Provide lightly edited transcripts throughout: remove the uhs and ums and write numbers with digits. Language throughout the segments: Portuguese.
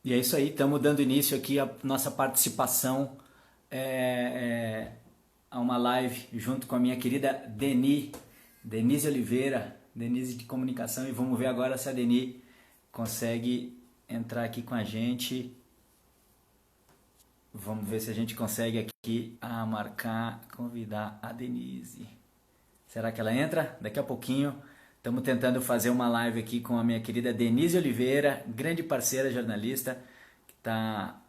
E é isso aí, estamos dando início aqui à nossa participação é, a uma live junto com a minha querida Denise Oliveira, Denise de Comunicação, e vamos ver agora se a Deni consegue entrar aqui com a gente. Vamos ver se a gente consegue aqui marcar, convidar a Denise. Será que ela entra? Daqui a pouquinho. Estamos tentando fazer uma live aqui com a minha querida Denise Oliveira, grande parceira jornalista, que está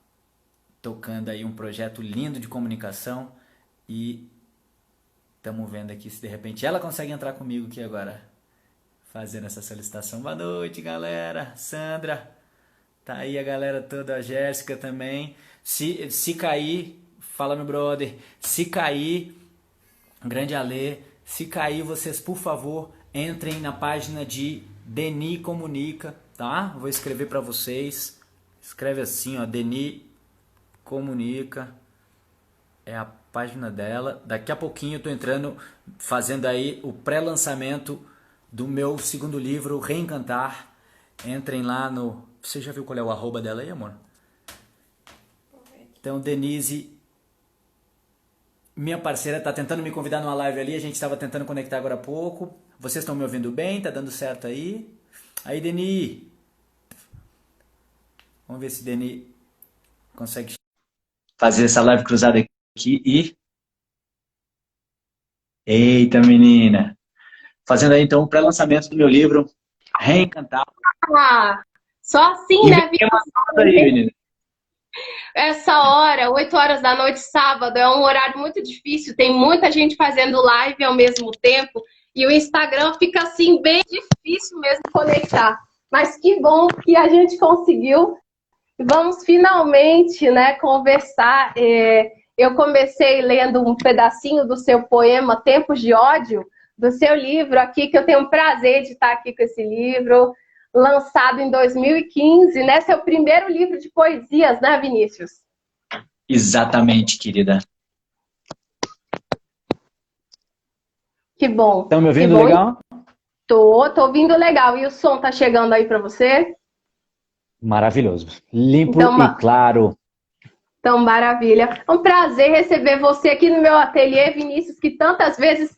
tocando aí um projeto lindo de comunicação e estamos vendo aqui se de repente ela consegue entrar comigo aqui agora, fazendo essa solicitação. Boa noite, galera. Sandra, tá aí a galera toda, a Jéssica também. Se cair, fala meu brother, se cair, grande Alê, se cair, vocês por favor entrem na página de Deni Comunica, tá? Vou escrever para vocês. Escreve assim, ó, Deni Comunica. É a página dela. Daqui a pouquinho eu tô entrando, fazendo aí o pré-lançamento do meu segundo livro, Reencantar. Entrem lá no... Você já viu qual é o arroba dela aí, amor? Então, Denise, minha parceira, tá tentando me convidar numa live ali. A gente estava tentando conectar agora há pouco. Vocês estão me ouvindo bem? Tá dando certo aí? Aí, Deni. Vamos ver se Deni consegue fazer essa live cruzada aqui e... Eita, menina! Fazendo aí, então, o pré-lançamento do meu livro, Reencantar. Ah, só assim, E vem né, uma nota aí, Vinícius? menina. Essa hora, 8 horas da noite, sábado, é um horário muito difícil. Tem muita gente fazendo live ao mesmo tempo e o Instagram fica assim, bem difícil mesmo conectar. Mas que bom que a gente conseguiu. Vamos finalmente, né, conversar. Eu comecei lendo um pedacinho do seu poema Tempos de Ódio, do seu livro aqui, que eu tenho o prazer de estar aqui com esse livro, lançado em 2015, né? Seu primeiro livro de poesias, né, Vinícius? Exatamente, querida. Que bom, Estão me que ouvindo bom. legal? Tô ouvindo legal. E o som tá chegando aí para você? Maravilhoso. Limpo Então, e claro. então, maravilha. É um prazer receber você aqui no meu ateliê, Vinícius, que tantas vezes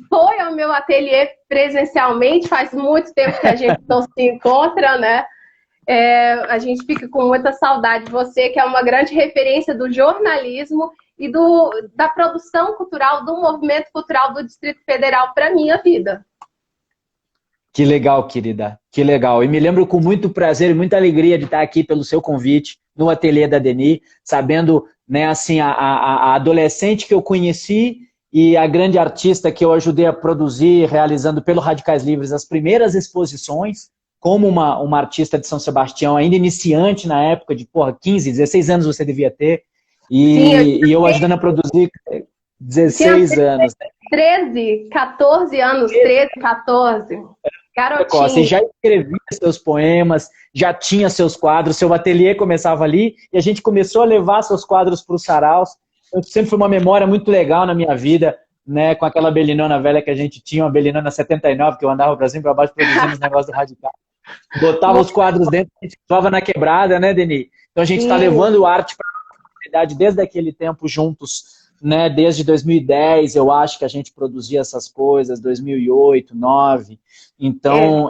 foi ao meu ateliê presencialmente. Faz muito tempo que a gente não se encontra, né? A gente fica com muita saudade de você, que é uma grande referência do jornalismo e da produção cultural, do movimento cultural do Distrito Federal para a minha vida. Que legal, querida. Que legal. E me lembro com muito prazer e muita alegria de estar aqui pelo seu convite no ateliê da Deni, sabendo, né, assim, a adolescente que eu conheci e a grande artista que eu ajudei a produzir, realizando pelo Radicais Livres as primeiras exposições, como uma artista de São Sebastião, ainda iniciante na época de, 15, 16 anos você devia ter, Sim, e eu ajudando a produzir tinha 16 anos. 13, 14 anos, 13, 14. Costa, e Garotinho. já escrevia seus poemas, já tinha seus quadros, seu ateliê começava ali, e a gente começou a levar seus quadros para os saraus. Então, sempre foi uma memória muito legal na minha vida, né, com aquela belinona velha que a gente tinha, uma belinona 79, que eu andava para cima e para baixo produzindo os negócios do Radical. Botava os quadros dentro, a gente levava na quebrada, né, Deni? Então a gente está Sim. levando arte para a comunidade desde aquele tempo juntos, né, desde 2010, eu acho que a gente produzia essas coisas, 2008, 2009. Então,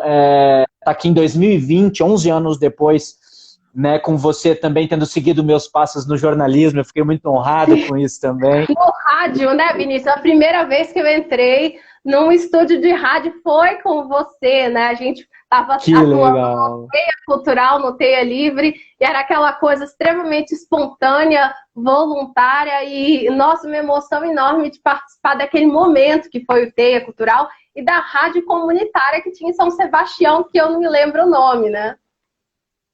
tá aqui em 2020, 11 anos depois, né, com você também tendo seguido meus passos no jornalismo, eu fiquei muito honrado com isso também. No rádio, né, Vinícius? A primeira vez que eu entrei num estúdio de rádio foi com você, né? A gente estava Que atuando legal. no Teia Cultural, no Teia Livre, e era aquela coisa extremamente espontânea, voluntária, e, nossa, uma emoção enorme de participar daquele momento que foi o Teia Cultural e da rádio comunitária que tinha em São Sebastião, que eu não me lembro o nome, né?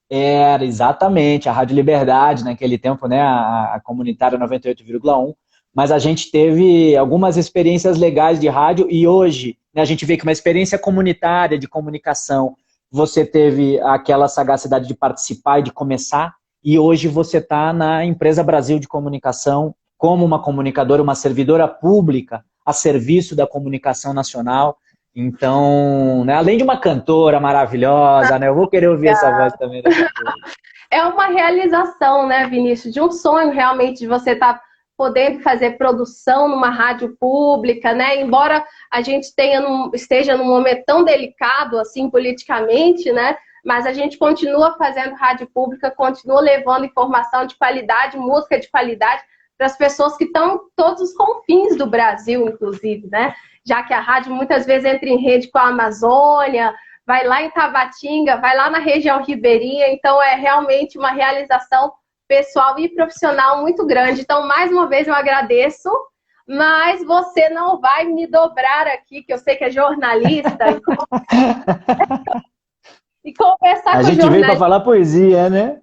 Era, exatamente, a Rádio Liberdade, naquele tempo, né, a comunitária 98,1, mas a gente teve algumas experiências legais de rádio e hoje, né, a gente vê que uma experiência comunitária de comunicação, você teve aquela sagacidade de participar e de começar, e hoje você está na Empresa Brasil de Comunicação como uma comunicadora, uma servidora pública a serviço da comunicação nacional. Então, né, além de uma cantora maravilhosa, né, eu vou querer ouvir essa voz também daqui a pouco. é uma realização, né, Vinícius, de um sonho realmente de você estar podendo fazer produção numa rádio pública, né? Embora a gente esteja num momento tão delicado assim politicamente, né? Mas a gente continua fazendo rádio pública, continua levando informação de qualidade, música de qualidade para as pessoas que estão em todos os confins do Brasil, inclusive, né? Já que a rádio muitas vezes entra em rede com a Amazônia, vai lá em Tabatinga, vai lá na região ribeirinha, então é realmente uma realização pessoal e profissional muito grande. Então, mais uma vez, eu agradeço, mas você não vai me dobrar aqui, que eu sei que é jornalista, e conversar com a gente veio para falar poesia, né?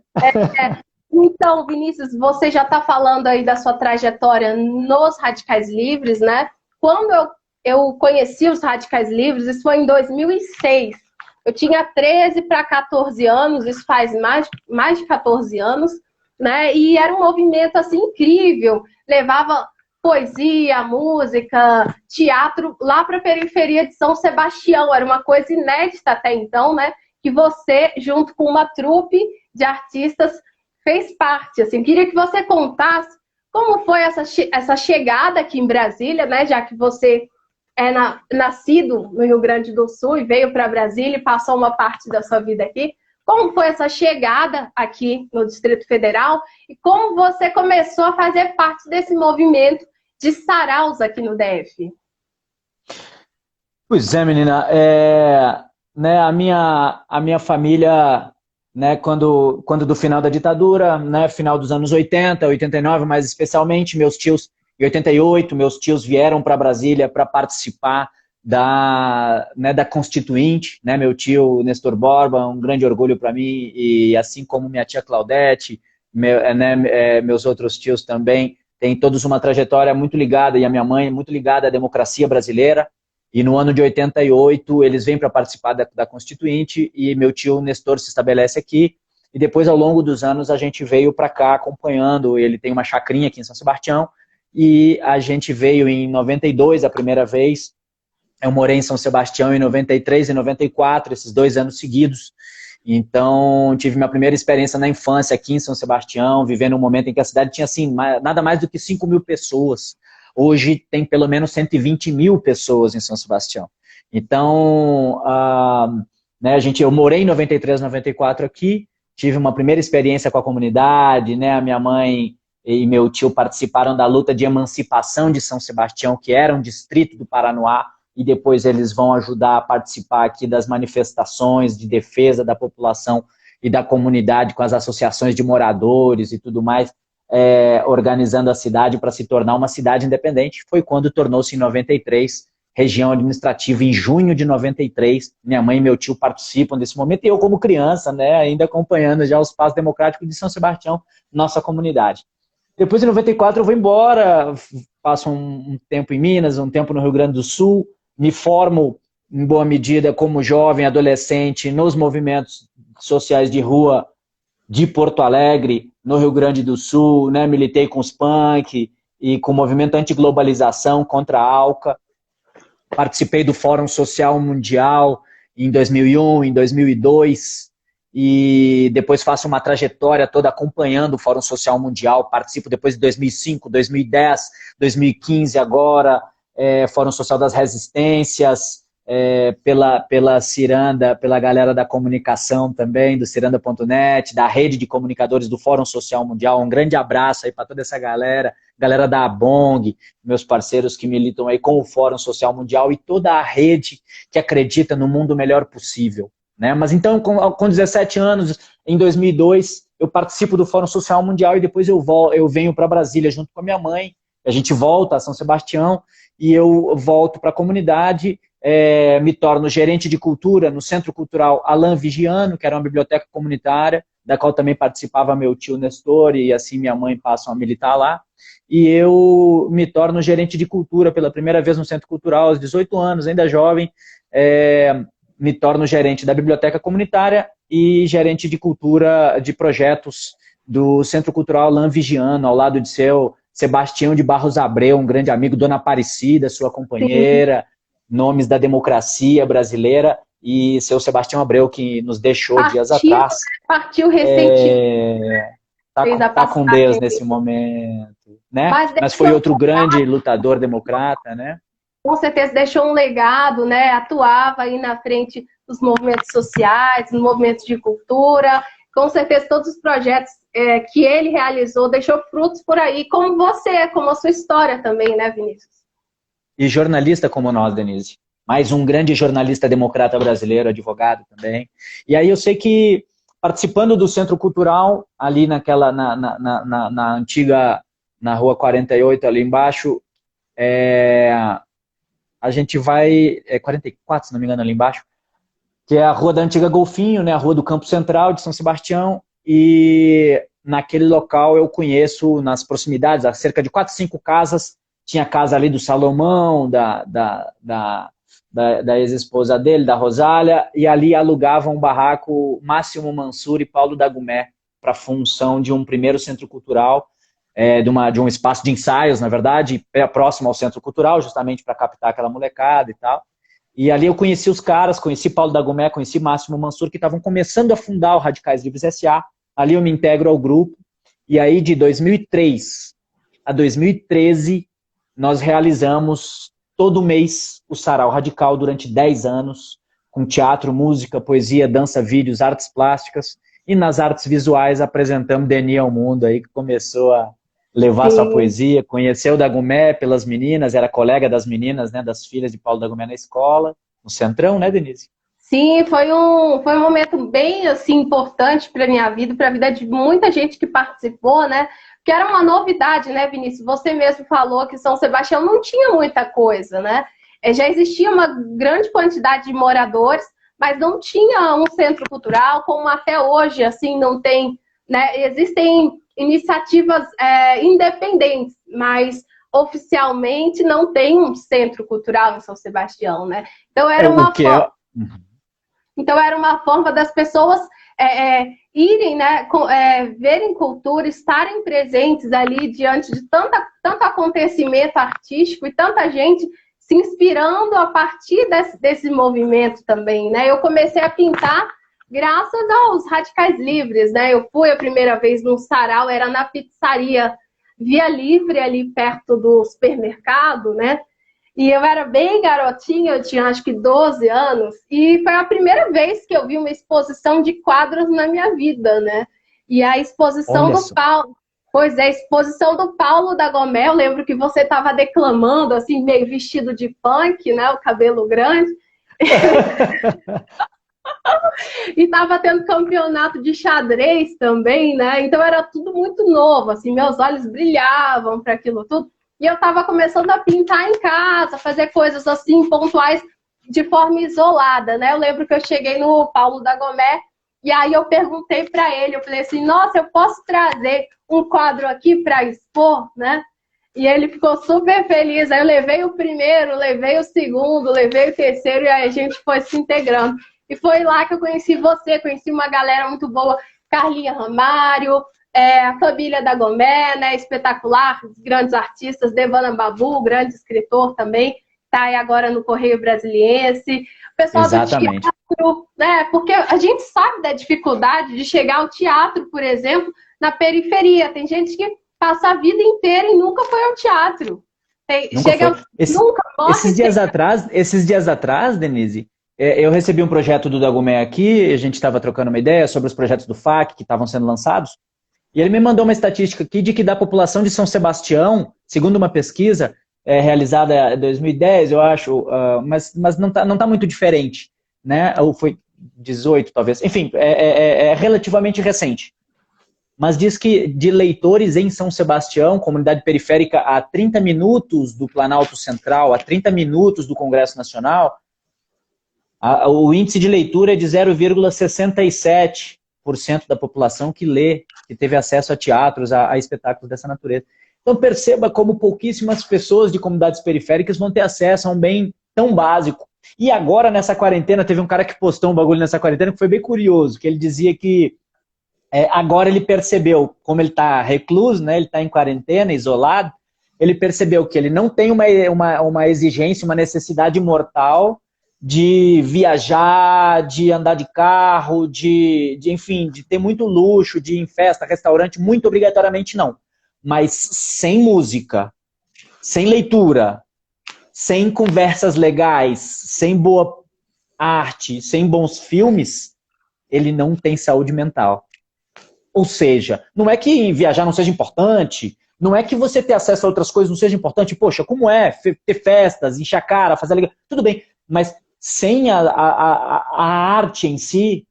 Então, Vinícius, você já está falando aí da sua trajetória nos Radicais Livres, né? Quando eu conheci os Radicais Livres, isso foi em 2006. Eu tinha 13 para 14 anos, isso faz mais de 14 anos, né? E era um movimento assim incrível, levava poesia, música, teatro lá para a periferia de São Sebastião, era uma coisa inédita até então, né? Que você, junto com uma trupe de artistas, fez parte. Assim, queria que você contasse como foi essa chegada aqui em Brasília, né? Já que você é nascido no Rio Grande do Sul e veio para Brasília e passou uma parte da sua vida aqui. Como foi essa chegada aqui no Distrito Federal e como você começou a fazer parte desse movimento de saraus aqui no DF? Pois é, menina. Né, a minha família, né, quando do final da ditadura, né, final dos anos 80, 89, mais especialmente, meus tios, em 88, meus tios vieram para Brasília para participar da Constituinte, né, meu tio Nestor Borba, um grande orgulho para mim, e assim como minha tia Claudete, meus outros tios também, têm todos uma trajetória muito ligada, e a minha mãe muito ligada à democracia brasileira, e no ano de 88 eles vêm para participar da Constituinte, e meu tio Nestor se estabelece aqui, e depois ao longo dos anos a gente veio para cá acompanhando, ele tem uma chacrinha aqui em São Sebastião, e a gente veio em 92 a primeira vez. Eu morei em São Sebastião em 93 e 94, esses 2 anos seguidos. Então, tive minha primeira experiência na infância aqui em São Sebastião, vivendo um momento em que a cidade tinha assim, nada mais do que 5 mil pessoas. Hoje tem pelo menos 120 mil pessoas em São Sebastião. Então, né, eu morei em 93, 94 aqui, tive uma primeira experiência com a comunidade, né, a minha mãe e meu tio participaram da luta de emancipação de São Sebastião, que era um distrito do Paranoá, e depois eles vão ajudar a participar aqui das manifestações de defesa da população e da comunidade com as associações de moradores e tudo mais, organizando a cidade para se tornar uma cidade independente. Foi quando tornou-se em 93 região administrativa, em junho de 93. Minha mãe e meu tio participam desse momento, e eu como criança, né, ainda acompanhando já os passos democráticos de São Sebastião, nossa comunidade. Depois, em 94, eu vou embora, passo um tempo em Minas, um tempo no Rio Grande do Sul, me formo, em boa medida, como jovem, adolescente, nos movimentos sociais de rua de Porto Alegre, no Rio Grande do Sul, né? Militei com os punk e com o movimento anti-globalização contra a ALCA. Participei do Fórum Social Mundial em 2001, em 2002, e depois faço uma trajetória toda acompanhando o Fórum Social Mundial, participo depois de 2005, 2010, 2015 agora, Fórum Social das Resistências, pela Ciranda, pela galera da comunicação também, do ciranda.net, da rede de comunicadores do Fórum Social Mundial. Um grande abraço aí para toda essa galera da Abong, meus parceiros que militam aí com o Fórum Social Mundial e toda a rede que acredita no mundo melhor possível, né? Mas então, com 17 anos, em 2002, eu participo do Fórum Social Mundial e depois eu venho para Brasília junto com a minha mãe, a gente volta a São Sebastião e eu volto para a comunidade, me torno gerente de cultura no Centro Cultural Alain Vigiano, que era uma biblioteca comunitária, da qual também participava meu tio Nestor, e assim minha mãe passa a militar lá, e eu me torno gerente de cultura pela primeira vez no Centro Cultural, aos 18 anos, ainda jovem, me torno gerente da biblioteca comunitária e gerente de cultura de projetos do Centro Cultural Alain Vigiano, ao lado de seu Sebastião de Barros Abreu, um grande amigo, Dona Aparecida, sua companheira, nomes da democracia brasileira, e seu Sebastião Abreu, que nos deixou dias Partiu, atrás. partiu recentemente. Fez a Tá com passagem Deus nesse dele. momento, né? Mas foi Deixou, outro grande lutador democrata, né? com certeza deixou um legado, né? Atuava aí na frente dos movimentos sociais, dos movimentos de cultura. Com certeza todos os projetos que ele realizou deixou frutos por aí, como você, como a sua história também, né, Vinícius? E jornalista como nós, Denise. Mais um grande jornalista democrata brasileiro, advogado também. E aí eu sei que, participando do Centro Cultural, ali na antiga, na Rua 48, ali embaixo, a gente vai... 44, se não me engano, ali embaixo, que é a Rua da Antiga Golfinho, né, a Rua do Campo Central de São Sebastião, e naquele local eu conheço, nas proximidades, há cerca de 4, 5 casas, tinha a casa ali do Salomão, da ex-esposa dele, da Rosália, e ali alugavam um barraco Máximo Mansur e Paulo Dagumé, para função de um primeiro centro cultural, de um espaço de ensaios, na verdade, próximo ao centro cultural, justamente para captar aquela molecada e tal. E ali eu conheci os caras, conheci Paulo Dagomé, conheci Máximo Mansur, que estavam começando a fundar o Radicais Livres S.A. Ali eu me integro ao grupo. E aí, de 2003 a 2013, nós realizamos todo mês o Sarau Radical durante 10 anos, com teatro, música, poesia, dança, vídeos, artes plásticas. E nas artes visuais apresentamos Denis ao mundo, aí que começou a levar sua poesia, conheceu o Dagomé pelas meninas, era colega das meninas, né, das filhas de Paulo Dagomé na escola, no Centrão, né, Denise? Sim, foi um momento bem assim, importante para a minha vida, para a vida de muita gente que participou, né? Porque era uma novidade, né, Vinícius? Você mesmo falou que São Sebastião não tinha muita coisa, né? Já existia uma grande quantidade de moradores, mas não tinha um centro cultural, como até hoje, assim, não tem, né? Existem iniciativas independentes, mas oficialmente não tem um centro cultural em São Sebastião, né? Então era uma forma... Então era uma forma das pessoas irem, né, verem cultura, estarem presentes ali diante de tanto acontecimento artístico e tanta gente se inspirando a partir desse movimento também, né? Eu comecei a pintar graças aos Radicais Livres, né? Eu fui a primeira vez num sarau, era na pizzaria Via Livre, ali perto do supermercado, né? E eu era bem garotinha, eu tinha acho que 12 anos, e foi a primeira vez que eu vi uma exposição de quadros na minha vida, né? E a exposição do Paulo... Pois é, a exposição do Paulo Dagomé, eu lembro que você estava declamando, assim, meio vestido de punk, né? O cabelo grande. E estava tendo campeonato de xadrez também, né? Então era tudo muito novo, assim, meus olhos brilhavam para aquilo tudo. E eu estava começando a pintar em casa, fazer coisas assim, pontuais, de forma isolada, né? Eu lembro que eu cheguei no Paulo Dagomé, e aí eu perguntei para ele, eu falei assim, nossa, eu posso trazer um quadro aqui para expor, né? E ele ficou super feliz. Aí eu levei o primeiro, levei o segundo, levei o terceiro, e aí a gente foi se integrando. E foi lá que eu conheci você, conheci uma galera muito boa, Carlinha Ramário, a família Dagomé, né, espetacular, grandes artistas, Devana Babu, grande escritor também, está aí agora no Correio Brasiliense. O pessoal Exatamente. do teatro, né, porque a gente sabe da dificuldade de chegar ao teatro, por exemplo, na periferia. Tem gente que passa a vida inteira e nunca foi ao teatro. Nunca morre. Esses dias atrás, Denise, eu recebi um projeto do Dagomé aqui, a gente estava trocando uma ideia sobre os projetos do FAC que estavam sendo lançados, e ele me mandou uma estatística aqui de que da população de São Sebastião, segundo uma pesquisa realizada em 2010, eu acho, mas não tá muito diferente, né? Ou foi 18, talvez. Enfim, é relativamente recente. Mas diz que de leitores em São Sebastião, comunidade periférica, a 30 minutos do Planalto Central, a 30 minutos do Congresso Nacional, o índice de leitura é de 0,67% da população que lê, que teve acesso a teatros, a espetáculos dessa natureza. Então perceba como pouquíssimas pessoas de comunidades periféricas vão ter acesso a um bem tão básico. E agora, nessa quarentena, teve um cara que postou um bagulho nessa quarentena que foi bem curioso, que ele dizia que agora ele percebeu, como ele está recluso, né, ele está em quarentena, isolado, ele percebeu que ele não tem uma exigência, uma necessidade mortal de viajar, de andar de carro, enfim, de ter muito luxo, de ir em festa, restaurante, muito obrigatoriamente não. Mas sem música, sem leitura, sem conversas legais, sem boa arte, sem bons filmes, ele não tem saúde mental. Ou seja, não é que viajar não seja importante, não é que você ter acesso a outras coisas não seja importante. Poxa, como é ter festas, encher a cara, fazer alegria, tudo bem, mas sem a arte em si,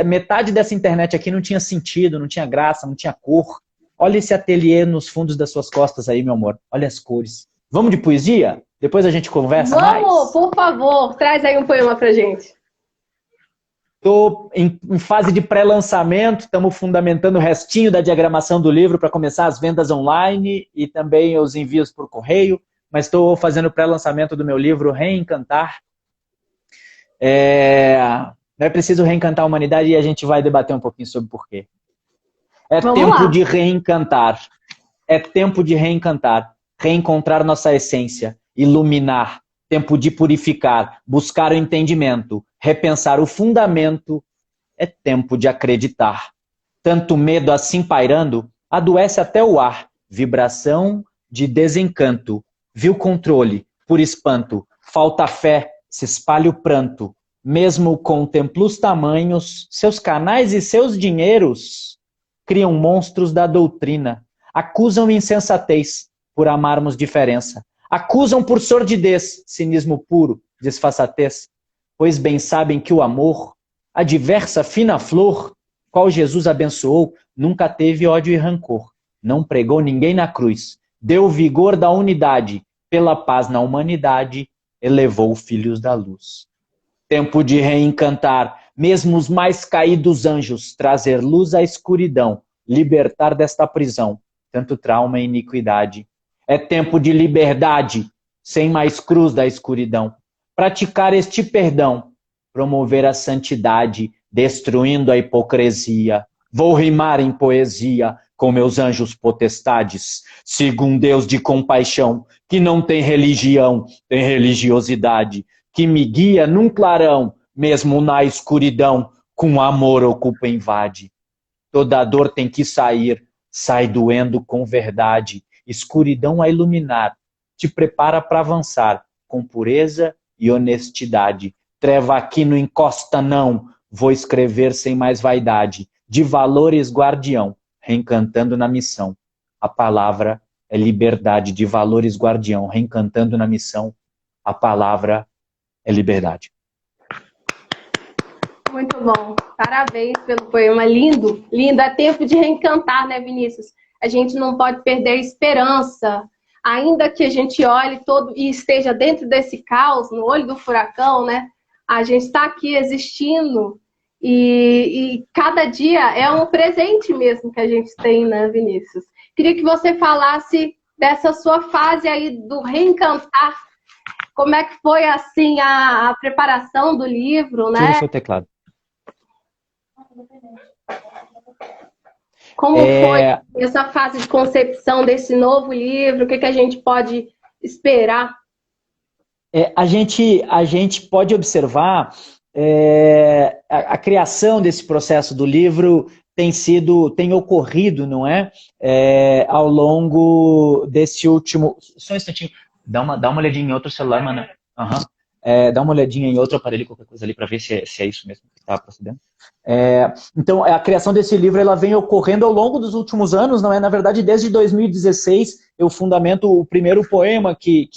metade dessa internet aqui não tinha sentido, não tinha graça, não tinha cor. Olha esse ateliê nos fundos das suas costas aí, meu amor. Olha as cores. Vamos de poesia? Depois a gente conversa mais? Vamos, por favor, traz aí um poema pra gente. Estou em fase de pré-lançamento, estamos fundamentando o restinho da diagramação do livro para começar as vendas online e também os envios por correio, mas estou fazendo o pré-lançamento do meu livro Reencantar. É preciso reencantar a humanidade e a gente vai debater um pouquinho sobre porquê. Vamos tempo lá. de reencantar. É tempo de reencantar, reencontrar nossa essência, iluminar, tempo de purificar, buscar o entendimento, repensar o fundamento, é tempo de acreditar. Tanto medo assim pairando, adoece até o ar, vibração de desencanto, viu controle, por espanto, falta fé, se espalha o pranto, mesmo com templos tamanhos, seus canais e seus dinheiros criam monstros da doutrina, acusam insensatez por amarmos diferença, acusam por sordidez, cinismo puro, disfarçatez, pois bem sabem que o amor, a diversa fina flor, qual Jesus abençoou, nunca teve ódio e rancor, não pregou ninguém na cruz, deu vigor da unidade, pela paz na humanidade, elevou filhos da luz. Tempo de reencantar, mesmo os mais caídos anjos, trazer luz à escuridão, libertar desta prisão, tanto trauma e iniquidade. É tempo de liberdade, sem mais cruz da escuridão. Praticar este perdão, promover a santidade, destruindo a hipocrisia. Vou rimar em poesia com meus anjos potestades, sigo um Deus de compaixão, que não tem religião, tem religiosidade, que me guia num clarão, mesmo na escuridão, com amor ocupa e invade. Toda dor tem que sair, sai doendo com verdade, escuridão a iluminar, te prepara para avançar, com pureza e honestidade. Treva aqui não encosta não, vou escrever sem mais vaidade, de valores guardião, reencantando na missão. A palavra é liberdade, de valores guardião, reencantando na missão. A palavra é liberdade. Muito bom. Parabéns pelo poema. Lindo, lindo. É tempo de reencantar, né, Vinícius? A gente não pode perder a esperança. Ainda que a gente olhe todo e esteja dentro desse caos, no olho do furacão, né? A gente está aqui existindo e cada dia é um presente mesmo que a gente tem, né, Vinícius? Queria que você falasse dessa sua fase aí do reencantar. Como é que foi, assim, a preparação do livro, né? Tira o seu teclado. Como foi essa fase de concepção desse novo livro? O que a gente pode esperar? A gente pode observar a criação desse processo do livro tem ocorrido, não é? Ao longo desse último... Só um instantinho. Dá uma olhadinha em outro celular, mano. Dá uma olhadinha em outro aparelho, qualquer coisa ali, para ver se é isso mesmo que está procedendo. Então, a criação desse livro ela vem ocorrendo ao longo dos últimos anos, não é? Na verdade, desde 2016, eu fundamento o primeiro poema que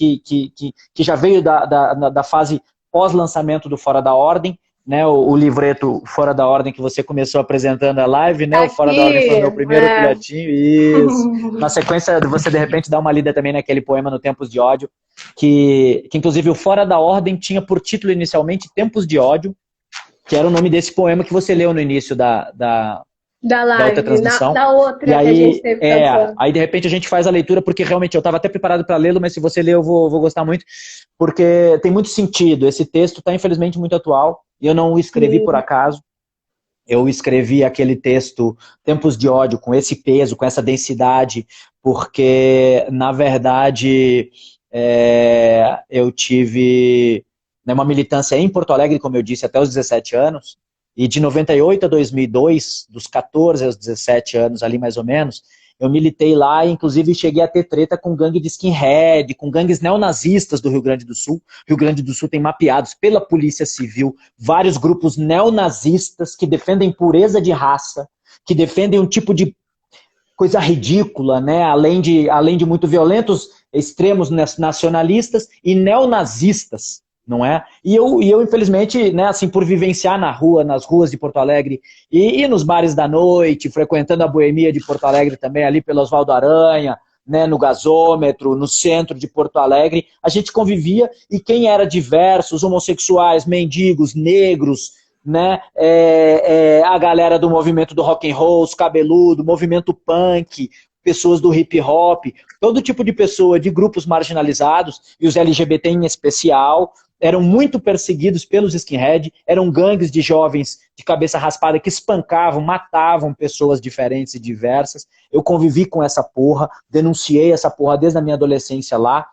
já veio da fase pós-lançamento do Fora da Ordem, né? O livreto Fora da Ordem que você começou apresentando a live, né? O Fora da Ordem foi o meu primeiro filhotinho. Isso. Na sequência, você de repente dá uma lida também naquele poema No Tempos de Ódio, que inclusive o Fora da Ordem tinha por título inicialmente Tempos de Ódio, que era o nome desse poema que você leu no início da live, outra transmissão. Da outra e aí, que a gente teve aí de repente a gente faz a leitura, porque realmente eu estava até preparado para lê-lo, mas se você ler eu vou gostar muito, porque tem muito sentido. Esse texto está infelizmente muito atual, e eu não o escrevi por acaso. Eu escrevi aquele texto Tempos de Ódio com esse peso, com essa densidade, porque na verdade eu tive né, uma militância em Porto Alegre, como eu disse, até os 17 anos, e de 98 a 2002, dos 14 aos 17 anos ali mais ou menos, eu militei lá e inclusive cheguei a ter treta com gangue de skinhead, com gangues neonazistas do Rio Grande do Sul. Rio Grande do Sul tem mapeados pela Polícia Civil vários grupos neonazistas que defendem pureza de raça, que defendem um tipo de coisa ridícula, né? Além de muito violentos, extremos nacionalistas e neonazistas, não é? E eu infelizmente, né, assim, por vivenciar nas ruas de Porto Alegre e nos bares da noite, frequentando a boemia de Porto Alegre também, ali pelo Oswaldo Aranha, né, no gasômetro, no centro de Porto Alegre, a gente convivia e quem era diversos, homossexuais, mendigos, negros, né, a galera do movimento do rock and roll, os cabeludo, movimento punk, pessoas do hip hop, todo tipo de pessoa de grupos marginalizados, e os LGBT em especial, eram muito perseguidos pelos skinhead, eram gangues de jovens de cabeça raspada que espancavam, matavam pessoas diferentes e diversas. Eu convivi com essa porra, denunciei essa porra desde a minha adolescência lá,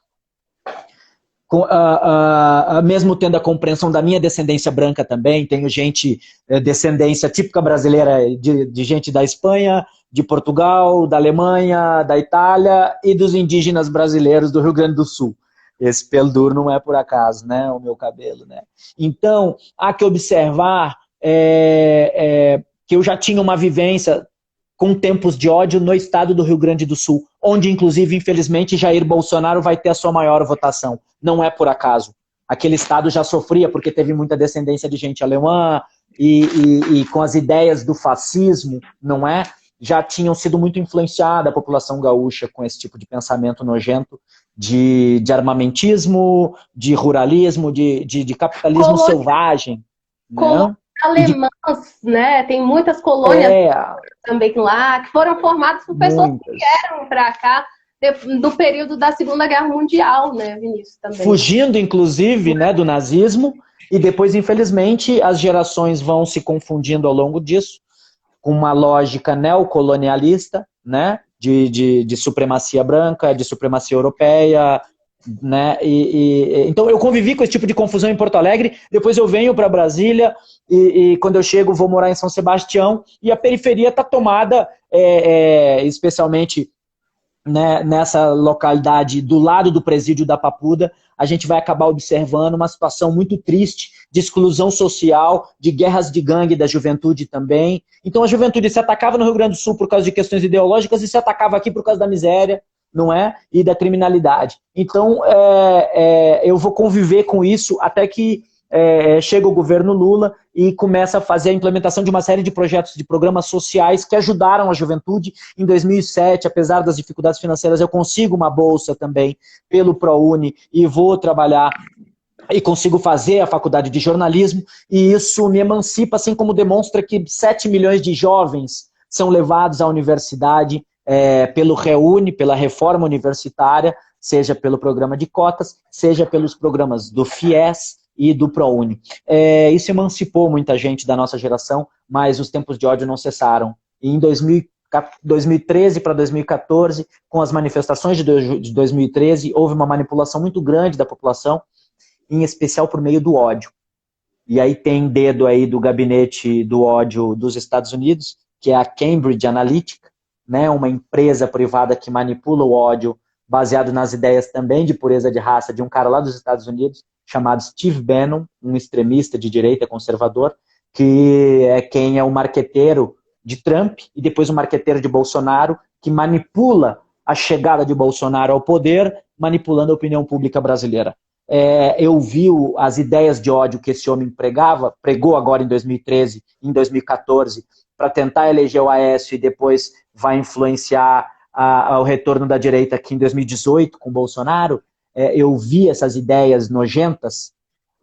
mesmo tendo a compreensão da minha descendência branca também, tenho gente, descendência típica brasileira de gente da Espanha, de Portugal, da Alemanha, da Itália e dos indígenas brasileiros do Rio Grande do Sul. Esse pelo duro não é por acaso, né? O meu cabelo, né? Então, há que observar que eu já tinha uma vivência com tempos de ódio no estado do Rio Grande do Sul, onde, inclusive, infelizmente, Jair Bolsonaro vai ter a sua maior votação. Não é por acaso. Aquele estado já sofria porque teve muita descendência de gente alemã e com as ideias do fascismo, não é? Já tinham sido muito influenciada a população gaúcha com esse tipo de pensamento nojento de armamentismo, de ruralismo, de capitalismo selvagem. Colônias alemãs, né? Tem muitas colônias também lá, que foram formadas por pessoas que vieram para cá do período da Segunda Guerra Mundial, né, Vinícius? Também. Fugindo, inclusive, né, do nazismo, e depois, infelizmente, as gerações vão se confundindo ao longo disso, com uma lógica neocolonialista, né, de supremacia branca, de supremacia europeia, né, então eu convivi com esse tipo de confusão em Porto Alegre, depois eu venho para Brasília e quando eu chego vou morar em São Sebastião e a periferia está tomada, especialmente, né, nessa localidade do lado do presídio da Papuda, a gente vai acabar observando uma situação muito triste de exclusão social, de guerras de gangue da juventude também. Então a juventude se atacava no Rio Grande do Sul por causa de questões ideológicas e se atacava aqui por causa da miséria, não é? E da criminalidade. Então eu vou conviver com isso até que chega o governo Lula e começa a fazer a implementação de uma série de projetos, de programas sociais que ajudaram a juventude. Em 2007, apesar das dificuldades financeiras, eu consigo uma bolsa também pelo ProUni e vou trabalhar e consigo fazer a faculdade de jornalismo e isso me emancipa, assim como demonstra que 7 milhões de jovens são levados à universidade pelo REUNI, pela reforma universitária, seja pelo programa de cotas, seja pelos programas do FIES e do ProUni. Isso emancipou muita gente da nossa geração, mas os tempos de ódio não cessaram. E em 2013 para 2014, com as manifestações de 2013, houve uma manipulação muito grande da população, em especial por meio do ódio. E aí tem dedo aí do gabinete do ódio dos Estados Unidos, que é a Cambridge Analytica, né, uma empresa privada que manipula o ódio baseado nas ideias também de pureza de raça de um cara lá dos Estados Unidos, chamado Steve Bannon, um extremista de direita conservador, que é quem é o marqueteiro de Trump e depois o marqueteiro de Bolsonaro, que manipula a chegada de Bolsonaro ao poder, manipulando a opinião pública brasileira. Eu vi as ideias de ódio que esse homem pregou agora em 2013, em 2014, para tentar eleger o Aécio e depois vai influenciar o retorno da direita aqui em 2018 com Bolsonaro. Eu vi essas ideias nojentas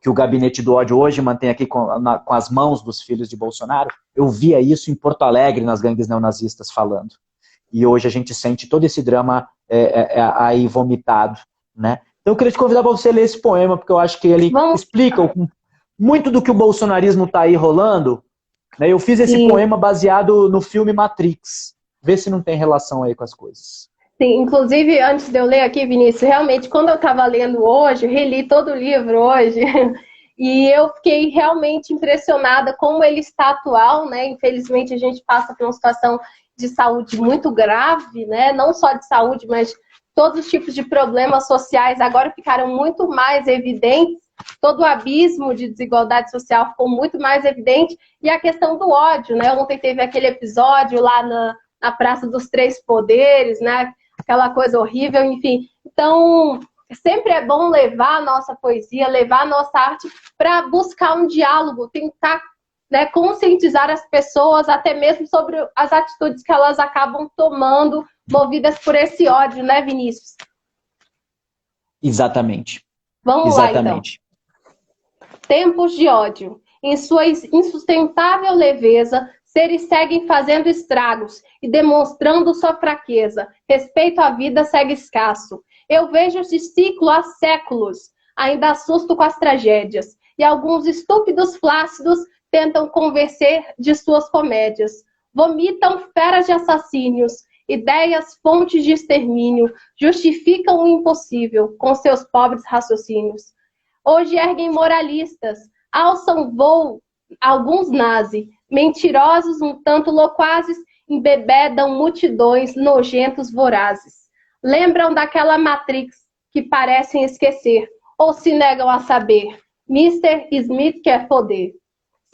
que o gabinete do ódio hoje mantém aqui com as mãos dos filhos de Bolsonaro. Eu via isso em Porto Alegre, nas gangues neonazistas falando. E hoje a gente sente todo esse drama aí vomitado, né? Então eu queria te convidar para você ler esse poema, porque eu acho que ele explica muito do que o bolsonarismo está aí rolando. Né? Eu fiz esse poema baseado no filme Matrix. Vê se não tem relação aí com as coisas. Sim, inclusive, antes de eu ler aqui, Vinícius, realmente, quando eu estava lendo hoje, reli todo o livro hoje, E eu fiquei realmente impressionada como ele está atual, né? Infelizmente, a gente passa por uma situação de saúde muito grave, né? Não só de saúde, mas todos os tipos de problemas sociais agora ficaram muito mais evidentes. Todo o abismo de desigualdade social ficou muito mais evidente. E a questão do ódio, né? Ontem teve aquele episódio lá na Praça dos Três Poderes, né? Aquela coisa horrível, enfim. Então, sempre é bom levar a nossa poesia, levar a nossa arte para buscar um diálogo, tentar, né, conscientizar as pessoas até mesmo sobre as atitudes que elas acabam tomando, movidas por esse ódio, né, Vinícius? Exatamente. Vamos lá, então. Tempos de ódio. Em sua insustentável leveza, seres seguem fazendo estragos e demonstrando sua fraqueza. Respeito à vida segue escasso. Eu vejo esse ciclo há séculos. Ainda assusto com as tragédias. E alguns estúpidos flácidos tentam convencer de suas comédias. Vomitam feras de assassínios, ideias fontes de extermínio, justificam o impossível com seus pobres raciocínios. Hoje erguem moralistas, alçam voo alguns nazi, mentirosos um tanto loquazes, embebedam multidões nojentos vorazes. Lembram daquela Matrix que parecem esquecer, ou se negam a saber. Mr. Smith quer poder.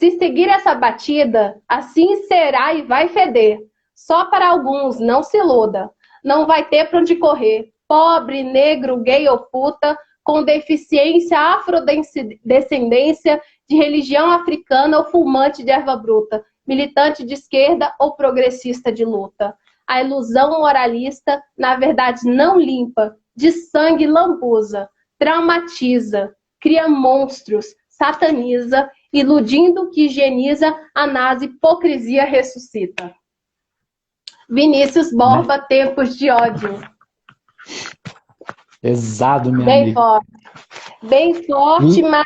Se seguir essa batida, assim será e vai feder. Só para alguns, não se iluda. Não vai ter para onde correr. Pobre, negro, gay ou puta, com deficiência, afrodescendência, de religião africana ou fumante de erva bruta, militante de esquerda ou progressista de luta. A ilusão moralista, na verdade, não limpa, de sangue lambuza, traumatiza, cria monstros, sataniza, iludindo que higieniza, a nazi hipocrisia ressuscita. Vinícius Borba, Tempos de ódio. Pesado, minha bem amiga. Forte. Bem forte, mas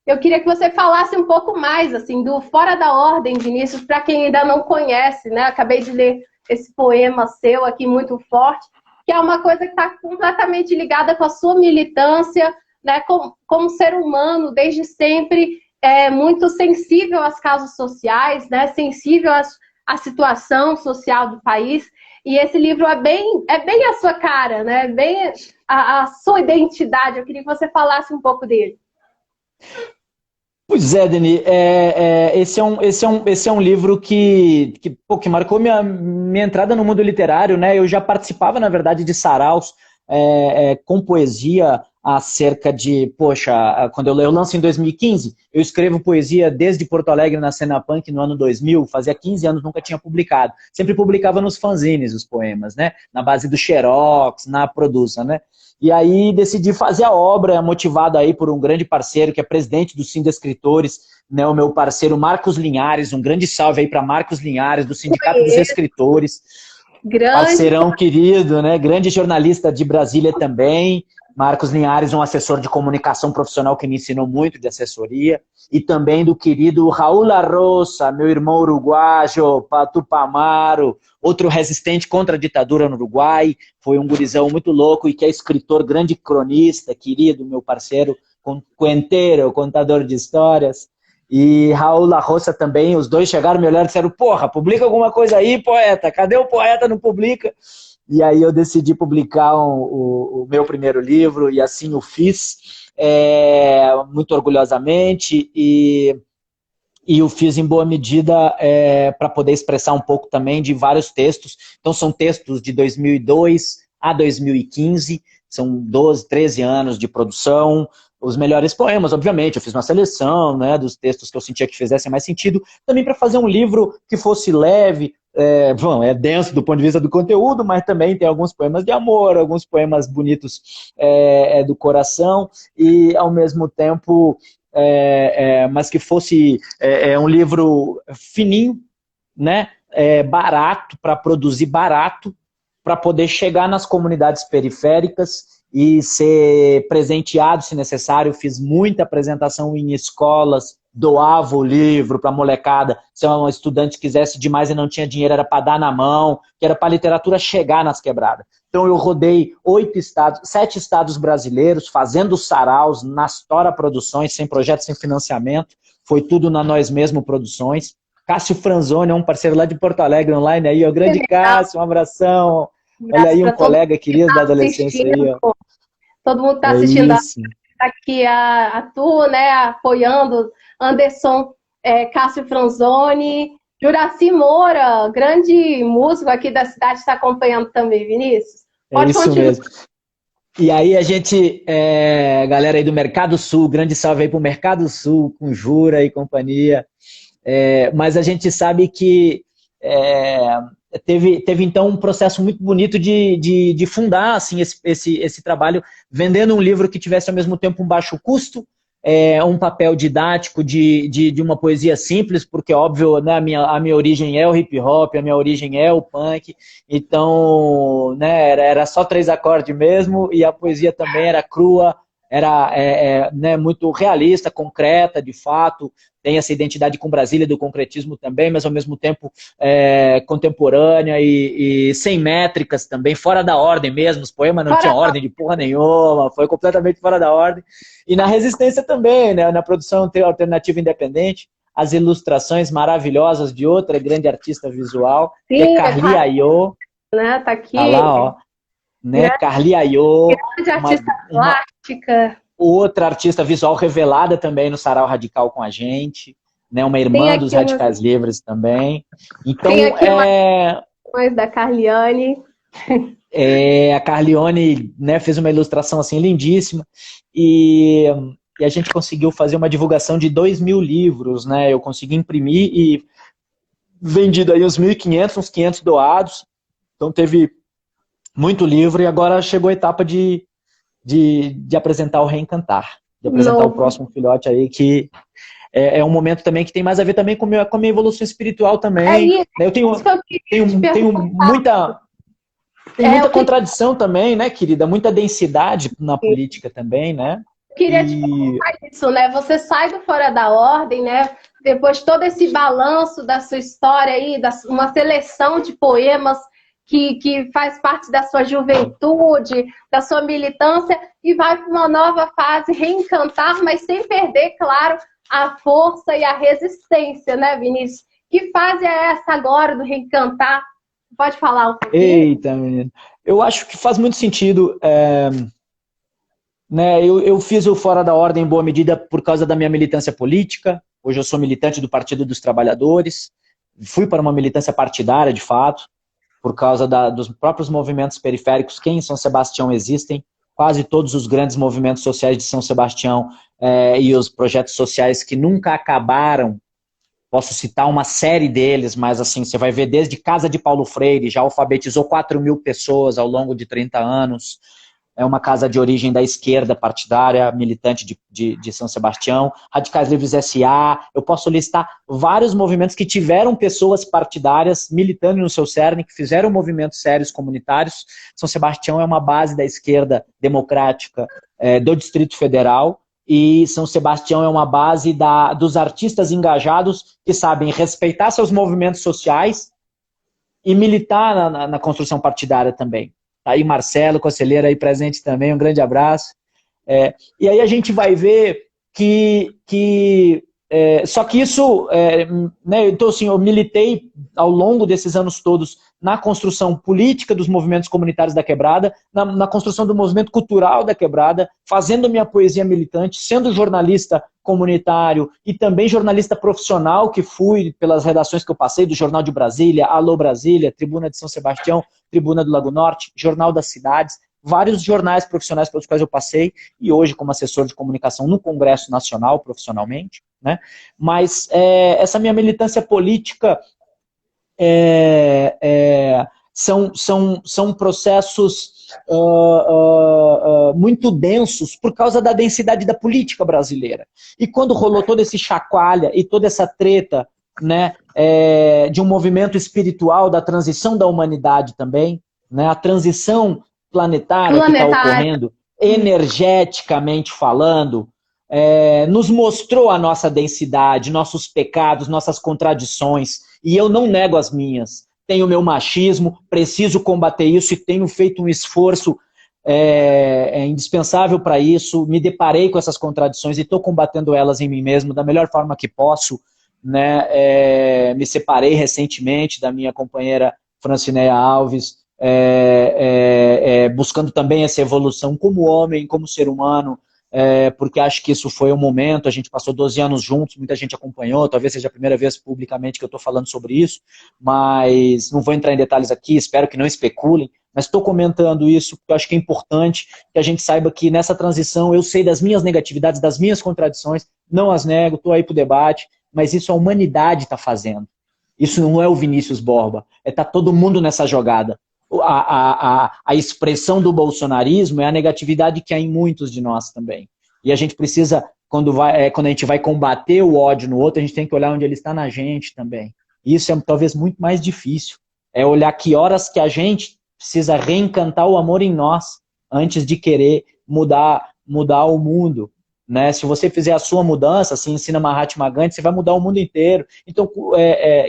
eu queria que você falasse um pouco mais, assim, do Fora da Ordem, Vinícius, para quem ainda não conhece, né? Acabei de ler esse poema seu aqui, muito forte, que é uma coisa que está completamente ligada com a sua militância, né? Como ser humano, desde sempre, muito sensível às causas sociais, né? Sensível à situação social do país. E esse livro é bem a sua cara, né? Bem a sua identidade. Eu queria que você falasse um pouco dele. Pois é, Deni, esse é um livro que marcou minha entrada no mundo literário, né? Eu já participava, na verdade, de saraus com poesia há cerca de, quando eu lanço em 2015, eu escrevo poesia desde Porto Alegre na cena punk no ano 2000, fazia 15 anos, nunca tinha publicado. Sempre publicava nos fanzines os poemas, né? Na base do Xerox, na Produça, né? E aí decidi fazer a obra, motivado aí por um grande parceiro, que é presidente do Sindicato de Escritores, né, o meu parceiro Marcos Linhares, um grande salve aí para Marcos Linhares, do Sindicato dos Escritores. Parceirão querido, né? Grande jornalista de Brasília também. Marcos Linhares, um assessor de comunicação profissional que me ensinou muito de assessoria. E também do querido Raul La Roça, meu irmão uruguaio, Tupamaro, outro resistente contra a ditadura no Uruguai. Foi um gurizão muito louco e que é escritor, grande cronista, querido, meu parceiro, cuenteiro, contador de histórias. E Raul La Roça também, os dois chegaram, me olharam e disseram, porra, publica alguma coisa aí, poeta, cadê o poeta, não publica? E aí eu decidi publicar o meu primeiro livro, e assim o fiz, muito orgulhosamente, e o fiz em boa medida para poder expressar um pouco também de vários textos. Então são textos de 2002 a 2015, são 12, 13 anos de produção, os melhores poemas, obviamente, eu fiz uma seleção, né, dos textos que eu sentia que fizessem mais sentido, também para fazer um livro que fosse leve, é denso do ponto de vista do conteúdo, mas também tem alguns poemas de amor, alguns poemas bonitos do coração, e ao mesmo tempo, mas que fosse um livro fininho, né, barato, para produzir barato, para poder chegar nas comunidades periféricas e ser presenteado, se necessário. Fiz muita apresentação em escolas doava o livro para a molecada. Se um estudante quisesse demais e não tinha dinheiro, era para dar na mão, que era para a literatura chegar nas quebradas. Então eu rodei 7 estados brasileiros, fazendo saraus, nas Tora Produções, sem projeto, sem financiamento. Foi tudo na Nós Mesmo Produções. Cássio Franzoni é um parceiro lá de Porto Alegre, online aí, ó. Grande Cássio, um abração. Olha aí, um colega querido da adolescência aí, ó. Todo mundo está assistindo aqui a Tu, né, apoiando Anderson, Cássio Franzoni, Juraci Moura, grande músico aqui da cidade, está acompanhando também, Vinícius. Pode continuar. Mesmo. E aí a gente, galera aí do Mercado Sul, grande salve aí pro Mercado Sul, com Jura e companhia. Mas a gente sabe que teve então um processo muito bonito de fundar assim, esse trabalho, vendendo um livro que tivesse ao mesmo tempo um baixo custo, um papel didático de uma poesia simples, porque óbvio, né, a minha origem é o hip hop, a minha origem é o punk, então, né, era só 3 acordes mesmo, e a poesia também era crua, era né, muito realista, concreta, de fato, tem essa identidade com Brasília do concretismo também, mas ao mesmo tempo contemporânea e sem métricas também, fora da ordem mesmo, os poemas não tinham ordem de porra nenhuma, foi completamente fora da ordem. E na resistência também, né, na produção alternativa independente, as ilustrações maravilhosas de outra grande artista visual, sim, que é Carli Ayô. Né, tá aqui. Tá lá, ó. Né, Carli Ayô. Grande artista plástica. Outra artista visual revelada também no Sarau Radical com a gente, né? Uma irmã dos Radicais Livres também. Então, tem aqui mais da Carliane. A Carliane, né, fez uma ilustração assim lindíssima e a gente conseguiu fazer uma divulgação de 2.000 livros, né? Eu consegui imprimir e vendido aí uns 1.500, uns 500 doados. Então teve muito livro e agora chegou a etapa de apresentar o Reencantar, de apresentar o próximo filhote aí, que é um momento também que tem mais a ver também com a minha evolução espiritual também. Eu tenho muita contradição também, né, querida? Muita densidade na política também, né? Queria te perguntar isso, né? Você sai do Fora da Ordem, né? Depois de todo esse balanço da sua história aí, uma seleção de poemas que faz parte da sua juventude, da sua militância, e vai para uma nova fase, reencantar, mas sem perder, claro, a força e a resistência, né, Vinícius? Que fase é essa agora do reencantar? Pode falar um pouquinho? Eita, menino. Eu acho que faz muito sentido. Né, eu fiz o Fora da Ordem em boa medida por causa da minha militância política. Hoje eu sou militante do Partido dos Trabalhadores. Fui para uma militância partidária, de fato, por causa dos próprios movimentos periféricos que em São Sebastião existem. Quase todos os grandes movimentos sociais de São Sebastião e os projetos sociais que nunca acabaram. Posso citar uma série deles, mas assim, você vai ver desde Casa de Paulo Freire, já alfabetizou 4.000 pessoas ao longo de 30 anos. É uma casa de origem da esquerda partidária, militante de São Sebastião, Radicais Livres S.A. Eu posso listar vários movimentos que tiveram pessoas partidárias militando no seu cerne, que fizeram movimentos sérios comunitários. São Sebastião é uma base da esquerda democrática do Distrito Federal, e São Sebastião é uma base dos artistas engajados que sabem respeitar seus movimentos sociais e militar na construção partidária também. Tá aí Marcelo, conselheiro aí presente também, um grande abraço. E aí a gente vai ver só que isso, né, então assim, eu militei ao longo desses anos todos na construção política dos movimentos comunitários da Quebrada, na construção do movimento cultural da Quebrada, fazendo minha poesia militante, sendo jornalista comunitário e também jornalista profissional, que fui pelas redações que eu passei, do Jornal de Brasília, Alô Brasília, Tribuna de São Sebastião, Tribuna do Lago Norte, Jornal das Cidades, vários jornais profissionais pelos quais eu passei, e hoje como assessor de comunicação no Congresso Nacional, profissionalmente, né? Mas essa minha militância política são processos muito densos por causa da densidade da política brasileira. E quando rolou todo esse chacoalha e toda essa treta, né, de um movimento espiritual da transição da humanidade também, né, a transição planetária que está ocorrendo, energeticamente falando, nos mostrou a nossa densidade, nossos pecados, nossas contradições, e eu não nego as minhas. Tenho o meu machismo, preciso combater isso e tenho feito um esforço indispensável para isso, me deparei com essas contradições e estou combatendo elas em mim mesmo da melhor forma que posso, né? Me separei recentemente da minha companheira Francineia Alves, buscando também essa evolução como homem, como ser humano, porque acho que isso foi um momento, a gente passou 12 anos juntos, muita gente acompanhou, talvez seja a primeira vez publicamente que eu estou falando sobre isso, mas não vou entrar em detalhes aqui, espero que não especulem, mas estou comentando isso porque eu acho que é importante que a gente saiba que nessa transição eu sei das minhas negatividades, das minhas contradições, não as nego, estou aí para o debate, mas isso a humanidade está fazendo. Isso não é o Vinícius Borba, tá todo mundo nessa jogada. A expressão do bolsonarismo é a negatividade que há em muitos de nós também. E a gente precisa, quando a gente vai combater o ódio no outro, a gente tem que olhar onde ele está na gente também. E isso é talvez muito mais difícil. É olhar que horas que a gente precisa reencantar o amor em nós antes de querer mudar o mundo. Né? Se você fizer a sua mudança, se ensina Mahatma Gandhi, você vai mudar o mundo inteiro. Então,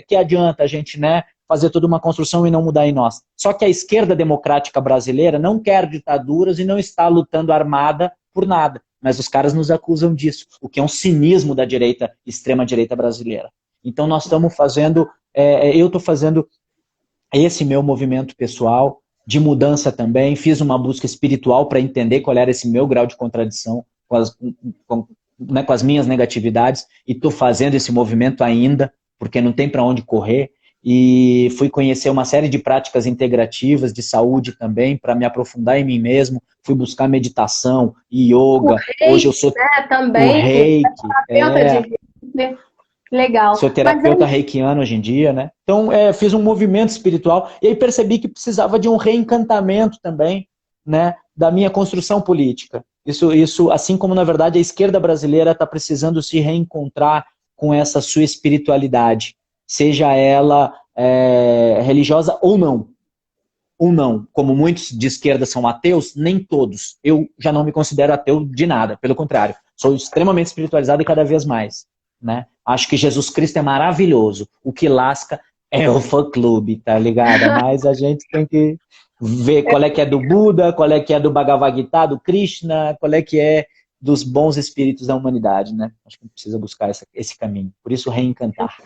que adianta a gente, né, fazer toda uma construção e não mudar em nós? Só que a esquerda democrática brasileira não quer ditaduras e não está lutando armada por nada. Mas os caras nos acusam disso, o que é um cinismo da direita, extrema-direita brasileira. Então nós estamos fazendo, eu estou fazendo esse meu movimento pessoal de mudança também, fiz uma busca espiritual para entender qual era esse meu grau de contradição com as minhas negatividades, e estou fazendo esse movimento ainda, porque não tem para onde correr, e fui conhecer uma série de práticas integrativas de saúde também, para me aprofundar em mim mesmo, fui buscar meditação, yoga, reiki, hoje eu sou também, o reiki, legal. sou terapeuta reikiano hoje em dia, né? Então, fiz um movimento espiritual, e aí percebi que precisava de um reencantamento também, né, da minha construção política. Isso, assim como, na verdade, a esquerda brasileira está precisando se reencontrar com essa sua espiritualidade, seja ela religiosa ou não. Ou não. Como muitos de esquerda são ateus, nem todos. Eu já não me considero ateu de nada, pelo contrário. Sou extremamente espiritualizado e cada vez mais. Né? Acho que Jesus Cristo é maravilhoso. O que lasca é o fã-clube, tá ligado? Mas a gente tem que ver qual é que é do Buda, qual é que é do Bhagavad Gita, do Krishna, qual é que é dos bons espíritos da humanidade, né? Acho que a gente precisa buscar esse caminho. Por isso, reencantar.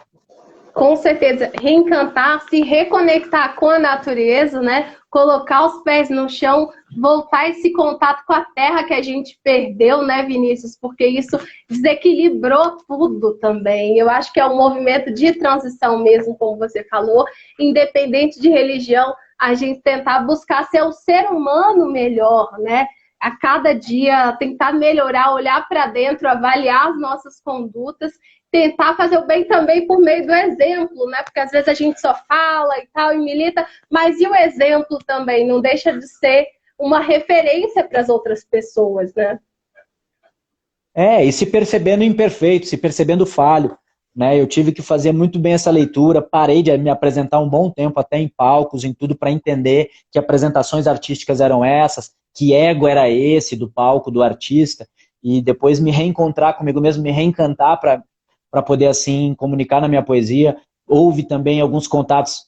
Com certeza, reencantar, se reconectar com a natureza, né? Colocar os pés no chão, voltar esse contato com a terra que a gente perdeu, né, Vinícius? Porque isso desequilibrou tudo também. Eu acho que é um movimento de transição mesmo, como você falou, independente de religião, a gente tentar buscar ser o ser humano melhor, né? A cada dia tentar melhorar, olhar para dentro, avaliar as nossas condutas, tentar fazer o bem também por meio do exemplo, né? Porque às vezes a gente só fala e tal, e milita, mas e o exemplo também? Não deixa de ser uma referência para as outras pessoas, né? E se percebendo imperfeito, se percebendo falho, né? Eu tive que fazer muito bem essa leitura, parei de me apresentar um bom tempo, até em palcos, em tudo, para entender que apresentações artísticas eram essas, que ego era esse do palco, do artista, e depois me reencontrar comigo mesmo, me reencantar para poder, assim, comunicar na minha poesia. Houve também alguns contatos,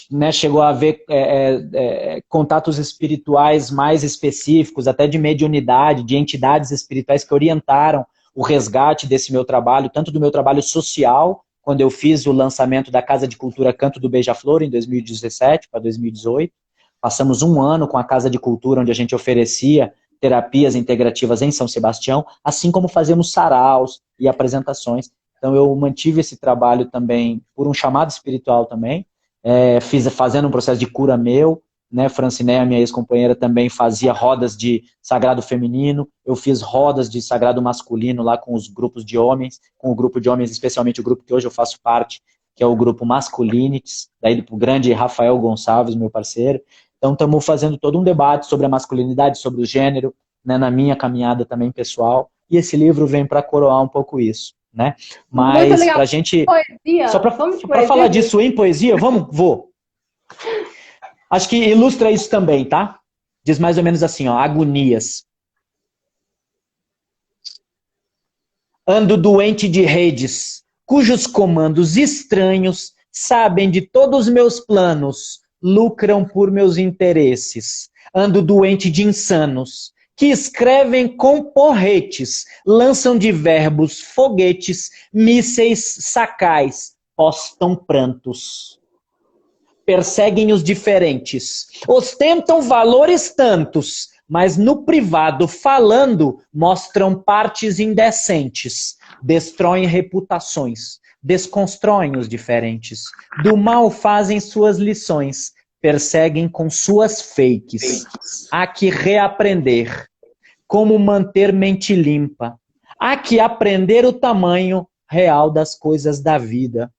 né, chegou a haver contatos espirituais mais específicos, até de mediunidade, de entidades espirituais que orientaram o resgate desse meu trabalho, tanto do meu trabalho social, quando eu fiz o lançamento da Casa de Cultura Canto do Beija-Flor, em 2017 para 2018. Passamos um ano com a Casa de Cultura, onde a gente oferecia terapias integrativas em São Sebastião, assim como fazemos saraus e apresentações. Então eu mantive esse trabalho também por um chamado espiritual também, fazendo um processo de cura meu, né? Francineia, minha ex-companheira, também fazia rodas de sagrado feminino, eu fiz rodas de sagrado masculino lá com os grupos de homens, com o grupo de homens, especialmente o grupo que hoje eu faço parte, que é o grupo Masculinities, daí do grande Rafael Gonçalves, meu parceiro. Então estamos fazendo todo um debate sobre a masculinidade, sobre o gênero, né, na minha caminhada também pessoal, e esse livro vem para coroar um pouco isso, né? Mas para a gente... Poesia. Só para falar disso em poesia, vou. Acho que ilustra isso também, tá? Diz mais ou menos assim, ó, agonias. Ando doente de redes, cujos comandos estranhos sabem de todos os meus planos, lucram por meus interesses. Ando doente de insanos, que escrevem com porretes, lançam de verbos foguetes, mísseis sacais, postam prantos. Perseguem os diferentes, ostentam valores tantos, mas no privado, falando, mostram partes indecentes, destroem reputações, desconstroem os diferentes, do mal fazem suas lições, perseguem com suas fakes. Há que reaprender como manter mente limpa. Há que aprender o tamanho real das coisas da vida.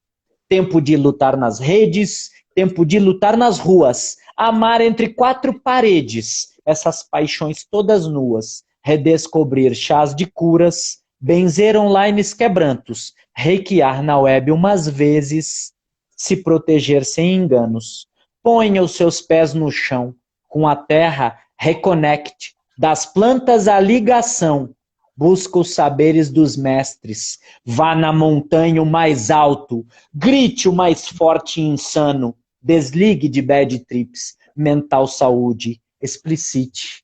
Tempo de lutar nas redes, tempo de lutar nas ruas, amar entre quatro paredes, essas paixões todas nuas, redescobrir chás de curas, benzer onlines quebrantos, reikiar na web umas vezes, se proteger sem enganos. Ponha os seus pés no chão, com a terra, reconecte, das plantas a ligação, busca os saberes dos mestres, vá na montanha o mais alto, grite o mais forte e insano, desligue de bad trips, mental saúde, explicite,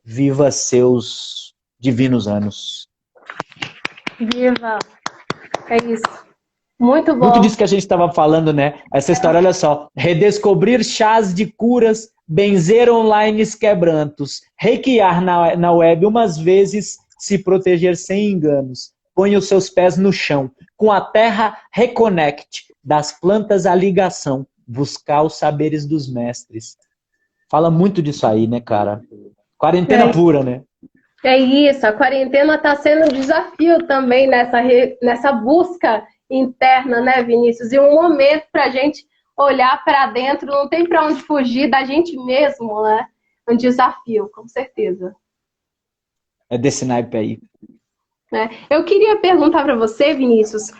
viva seus divinos anos. Viva! É isso. Muito bom. Muito disso que a gente estava falando, né? Essa história, olha só. Redescobrir chás de curas, benzer onlines quebrantos, reikiar na web umas vezes, se proteger sem enganos. Põe os seus pés no chão. Com a terra, reconecte. Das plantas a ligação. Buscar os saberes dos mestres. Fala muito disso aí, né, cara? Quarentena pura, né? É isso, a quarentena está sendo um desafio também nessa busca interna, né, Vinícius? E um momento para a gente olhar para dentro, não tem para onde fugir da gente mesmo, né? Um desafio, com certeza. É desse naipe aí. Eu queria perguntar para você, Vinícius,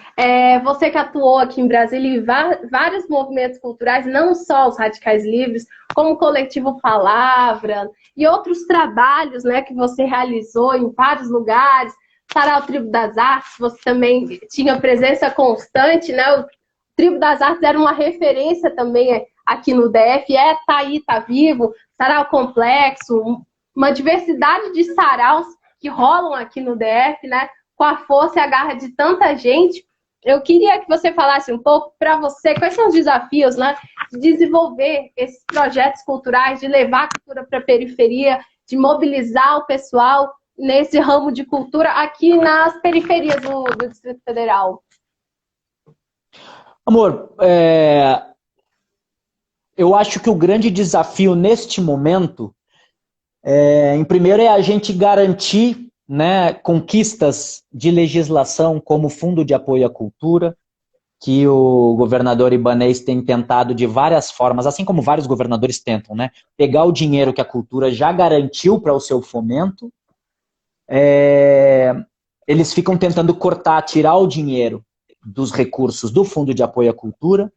você que atuou aqui em Brasília em vários movimentos culturais, não só os Radicais Livres, como o Coletivo Palavra e outros trabalhos, né, que você realizou em vários lugares, Sarau Tribo das Artes, você também tinha presença constante, né? O Tribo das Artes era uma referência também aqui no DF, tá aí, tá vivo, Sarau Complexo, uma diversidade de saraus que rolam aqui no DF, né? Com a força e a garra de tanta gente. Eu queria que você falasse um pouco para você quais são os desafios, né, de desenvolver esses projetos culturais, de levar a cultura para a periferia, de mobilizar o pessoal nesse ramo de cultura aqui nas periferias do Distrito Federal. Amor, eu acho que o grande desafio neste momento, em primeiro, é a gente garantir, né, conquistas de legislação como o Fundo de Apoio à Cultura, que o governador Ibanez tem tentado de várias formas, assim como vários governadores tentam, né, pegar o dinheiro que a cultura já garantiu para o seu fomento. Eles ficam tentando tirar o dinheiro dos recursos do Fundo de Apoio à Cultura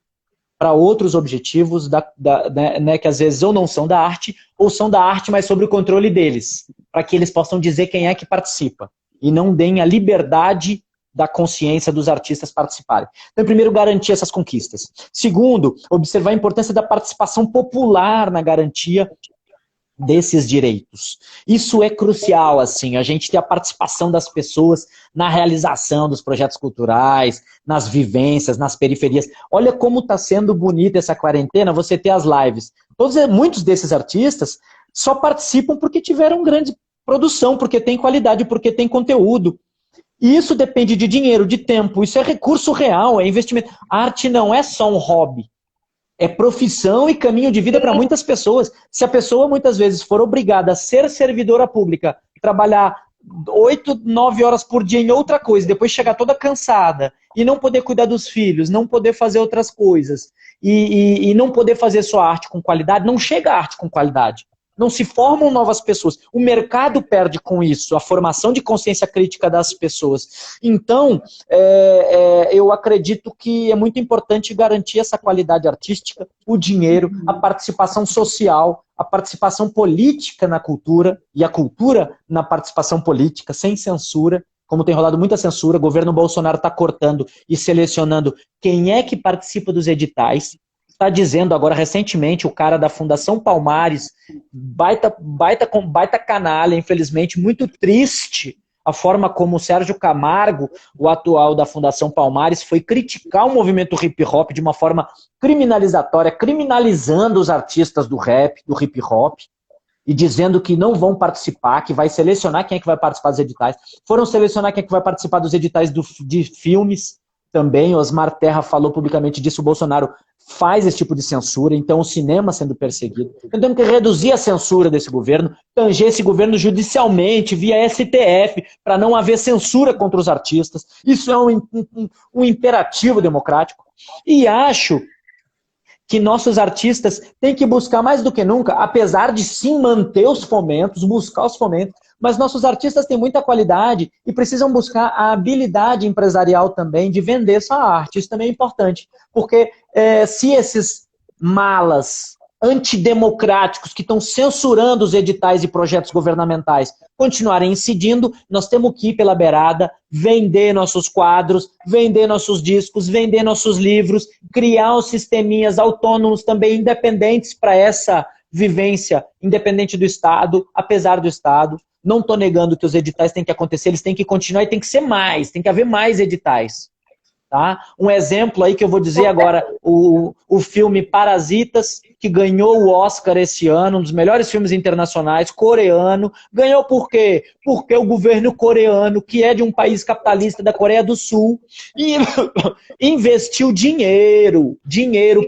para outros objetivos né, que às vezes ou não são da arte, ou são da arte, mas sobre o controle deles, para que eles possam dizer quem é que participa, e não deem a liberdade da consciência dos artistas participarem. Então, primeiro, garantir essas conquistas. Segundo, observar a importância da participação popular na garantia desses direitos. Isso é crucial, assim, a gente ter a participação das pessoas na realização dos projetos culturais, nas vivências, nas periferias. Olha como está sendo bonita essa quarentena, você ter as lives. Muitos desses artistas só participam porque tiveram grande produção, porque tem qualidade, porque tem conteúdo. E isso depende de dinheiro, de tempo, isso é recurso real, é investimento. A arte não é só um hobby. É profissão e caminho de vida para muitas pessoas. Se a pessoa muitas vezes for obrigada a ser servidora pública, trabalhar 8, 9 horas por dia em outra coisa, depois chegar toda cansada e não poder cuidar dos filhos, não poder fazer outras coisas e não poder fazer sua arte com qualidade, não chega a arte com qualidade. Não se formam novas pessoas. O mercado perde com isso, a formação de consciência crítica das pessoas. Então, eu acredito que é muito importante garantir essa qualidade artística, o dinheiro, a participação social, a participação política na cultura, e a cultura na participação política, sem censura, como tem rolado muita censura, o governo Bolsonaro está cortando e selecionando quem é que participa dos editais. Está dizendo agora, recentemente, o cara da Fundação Palmares, baita canalha, infelizmente, muito triste, a forma como o Sérgio Camargo, o atual da Fundação Palmares, foi criticar o movimento hip-hop de uma forma criminalizatória, criminalizando os artistas do rap, do hip-hop, e dizendo que não vão participar, que vai selecionar quem é que vai participar dos editais. Foram selecionar quem é que vai participar dos editais de filmes também. Osmar Terra falou publicamente disso. O Bolsonaro faz esse tipo de censura, então o cinema sendo perseguido. Então temos que reduzir a censura desse governo, tanger esse governo judicialmente, via STF, para não haver censura contra os artistas. Isso é um imperativo democrático. E acho que nossos artistas têm que buscar mais do que nunca, apesar de sim manter os fomentos, buscar os fomentos, mas nossos artistas têm muita qualidade e precisam buscar a habilidade empresarial também de vender sua arte. Isso também é importante, porque se esses malas antidemocráticos que estão censurando os editais e projetos governamentais continuarem incidindo, nós temos que ir pela beirada, vender nossos quadros, vender nossos discos, vender nossos livros, criar os sisteminhas autônomos também independentes para essa vivência, independente do Estado, apesar do Estado. Não estou negando que os editais têm que acontecer, eles têm que continuar e tem que ser mais, tem que haver mais editais. Tá? Um exemplo aí que eu vou dizer agora, o filme Parasitas, que ganhou o Oscar esse ano, um dos melhores filmes internacionais, coreano. Ganhou por quê? Porque o governo coreano, que é de um país capitalista da Coreia do Sul, investiu dinheiro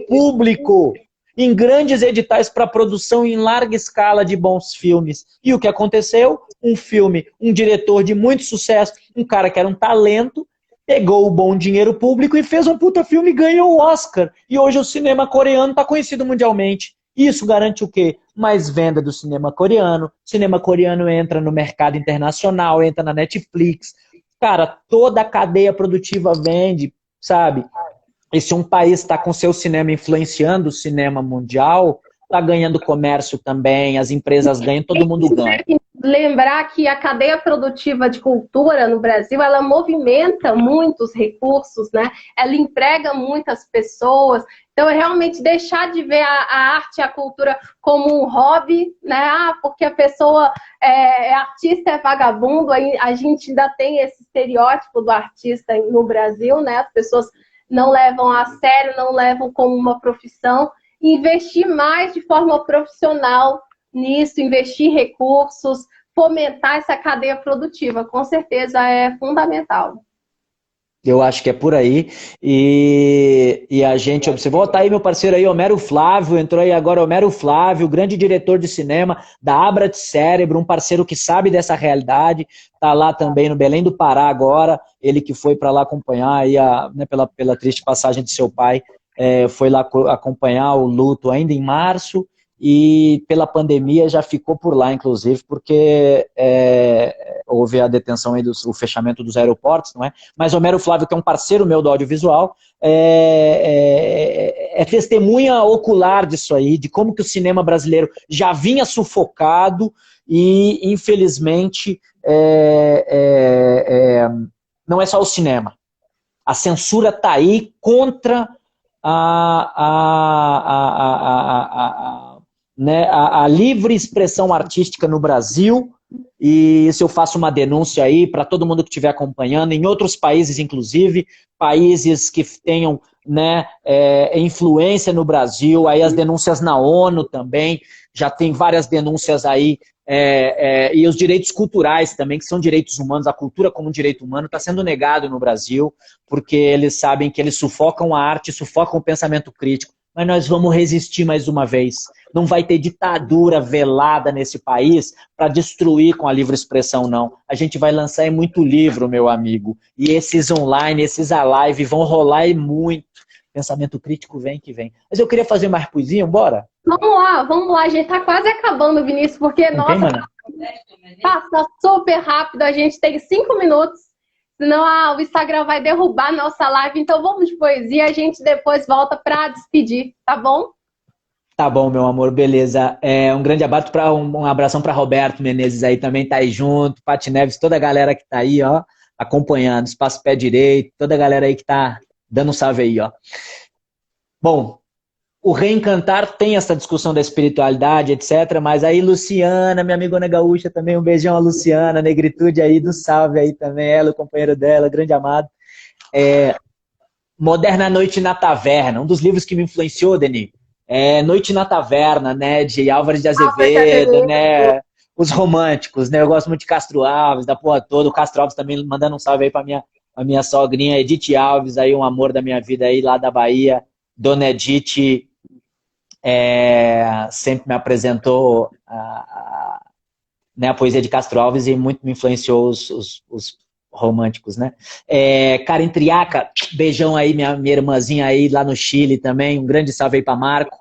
público em grandes editais para produção em larga escala de bons filmes. E o que aconteceu? Um filme, um diretor de muito sucesso, um cara que era um talento, pegou o bom dinheiro público e fez um puta filme e ganhou o Oscar. E hoje o cinema coreano está conhecido mundialmente. Isso garante o quê? Mais venda do cinema coreano. O cinema coreano entra no mercado internacional, entra na Netflix. Cara, toda a cadeia produtiva vende, sabe? E se um país está com seu cinema influenciando o cinema mundial, está ganhando comércio também, as empresas ganham, todo mundo ganha. Lembrar que a cadeia produtiva de cultura no Brasil, ela movimenta muitos recursos, né? Ela emprega muitas pessoas. Então, é realmente deixar de ver a arte e a cultura como um hobby, né? Porque a pessoa é artista, é vagabundo. A gente ainda tem esse estereótipo do artista no Brasil, né? As pessoas não levam a sério, não levam como uma profissão. Investir mais de forma profissional nisso, investir recursos, fomentar essa cadeia produtiva, com certeza é fundamental. Eu acho que é por aí. E a gente observou, tá aí meu parceiro aí, Homero Flávio, entrou aí agora Homero Flávio, grande diretor de cinema da Abra de Cérebro, um parceiro que sabe dessa realidade, tá lá também no Belém do Pará agora, ele que foi para lá acompanhar aí né, pela triste passagem de seu pai, foi lá acompanhar o luto ainda em março, e pela pandemia já ficou por lá, inclusive, porque houve a detenção aí o fechamento dos aeroportos, não é? Mas Homero Flávio, que é um parceiro meu do audiovisual, é testemunha ocular disso aí, de como que o cinema brasileiro já vinha sufocado e, infelizmente, não é só o cinema. A censura está aí contra a livre expressão artística no Brasil, e isso eu faço uma denúncia aí para todo mundo que estiver acompanhando, em outros países inclusive, países que tenham, né, influência no Brasil, aí as denúncias na ONU também, já tem várias denúncias aí, e os direitos culturais também, que são direitos humanos, a cultura como um direito humano está sendo negado no Brasil, porque eles sabem que eles sufocam a arte, sufocam o pensamento crítico, mas nós vamos resistir mais uma vez. Não vai ter ditadura velada nesse país para destruir com a livre expressão, não. A gente vai lançar muito livro, meu amigo. E esses online, esses a live vão rolar e muito. Pensamento crítico vem que vem. Mas eu queria fazer mais poesia, bora? Vamos lá. A gente tá quase acabando, Vinícius, porque, nossa, passa super rápido. A gente tem 5 minutos. Senão o Instagram vai derrubar a nossa live. Então vamos de poesia, a gente depois volta para despedir, tá bom? Tá bom, meu amor, beleza. Um grande abraço, um abração para Roberto Menezes aí também, tá aí junto, Pati Neves, toda a galera que tá aí, ó. acompanhando, Espaço Pé Direito, toda a galera aí que tá dando um salve aí, ó. Bom, o Reencantar tem essa discussão da espiritualidade, etc. Mas aí, Luciana, minha amigona gaúcha também, um beijão a Luciana, Negritude aí, do salve aí também, ela, o companheiro dela, grande amado. Moderna Noite na Taverna, um dos livros que me influenciou, Deni, Noite na Taverna, né, de Álvares de Azevedo, né, os românticos, né, eu gosto muito de Castro Alves, da porra toda, o Castro Alves também mandando um salve aí pra minha sogrinha, Edith Alves, aí um amor da minha vida aí, lá da Bahia, Dona Edith, sempre me apresentou né, a poesia de Castro Alves e muito me influenciou os românticos, né? Karen Triaca, beijão aí, minha irmãzinha aí lá no Chile também, um grande salve aí para Marco,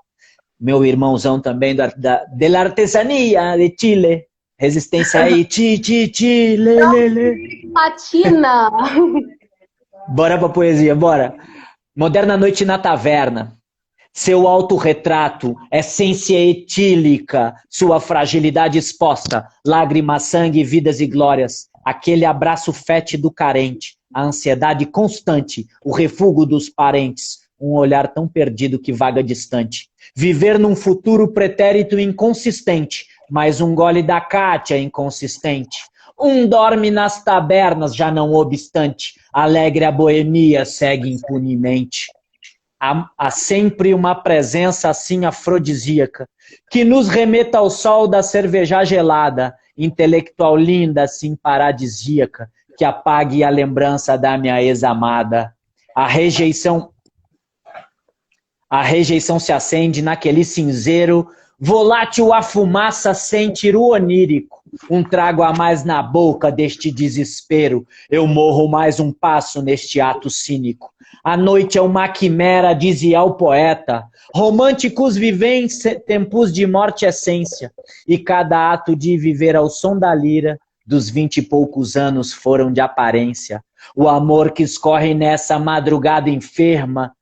meu irmãozão também de la artesania de Chile, resistência aí, Chile. Latina! Bora pra poesia, bora. Moderna Noite na Taverna. Seu autorretrato, essência etílica, sua fragilidade exposta, lágrimas, sangue, vidas e glórias, aquele abraço fétido carente, a ansiedade constante, o refúgio dos parentes, um olhar tão perdido que vaga distante. Viver num futuro pretérito inconsistente, mais um gole da Cátia inconsistente. Um dorme nas tabernas, já não obstante, alegre a boemia segue impunemente. Há sempre uma presença assim afrodisíaca, que nos remeta ao sol da cerveja gelada, intelectual linda, assim paradisíaca, que apague a lembrança da minha ex-amada. A rejeição se acende naquele cinzeiro, volátil a fumaça sem tiro onírico. Um trago a mais na boca deste desespero, eu morro mais um passo neste ato cínico. A noite é uma quimera, dizia o poeta. Românticos vivem tempos de morte essência, e cada ato de viver ao som da lira, dos 20 e poucos anos foram de aparência. O amor que escorre nessa madrugada enferma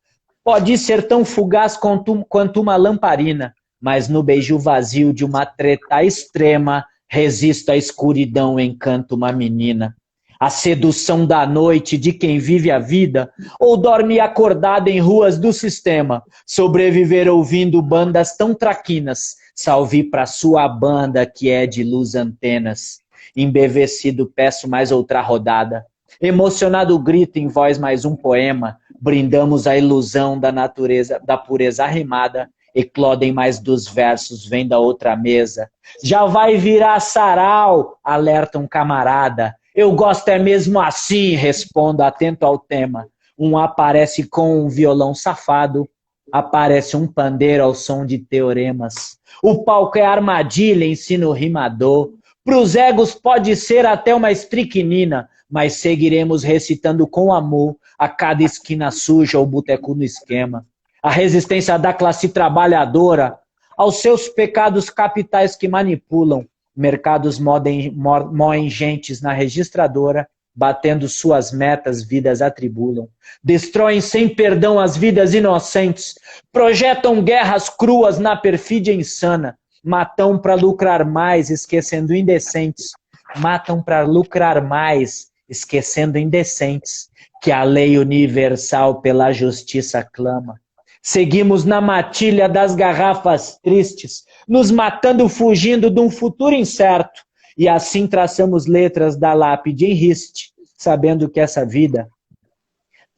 pode ser tão fugaz quanto uma lamparina, mas no beijo vazio de uma treta extrema, resisto à escuridão, encanto uma menina. A sedução da noite de quem vive a vida ou dorme acordado em ruas do sistema, sobreviver ouvindo bandas tão traquinas, salve pra sua banda que é de luz antenas. Embevecido peço mais outra rodada, emocionado grito em voz mais um poema, brindamos a ilusão da natureza, da pureza arrimada, eclodem mais dos versos, vem da outra mesa. Já vai virar sarau, alerta um camarada. Eu gosto é mesmo assim, respondo atento ao tema. Um aparece com um violão safado, aparece um pandeiro ao som de teoremas. O palco é armadilha, ensina o rimador. Pros egos pode ser até uma estricnina, mas seguiremos recitando com amor a cada esquina suja ou boteco no esquema. A resistência da classe trabalhadora aos seus pecados capitais que manipulam. Mercados moem gentes na registradora, batendo suas metas, vidas atribulam. Destroem sem perdão as vidas inocentes, projetam guerras cruas na perfídia insana, matam para lucrar mais, esquecendo indecentes, matam para lucrar mais, esquecendo indecentes, que a lei universal pela justiça clama. Seguimos na matilha das garrafas tristes, nos matando fugindo de um futuro incerto, e assim traçamos letras da lápide em riste, sabendo que essa vida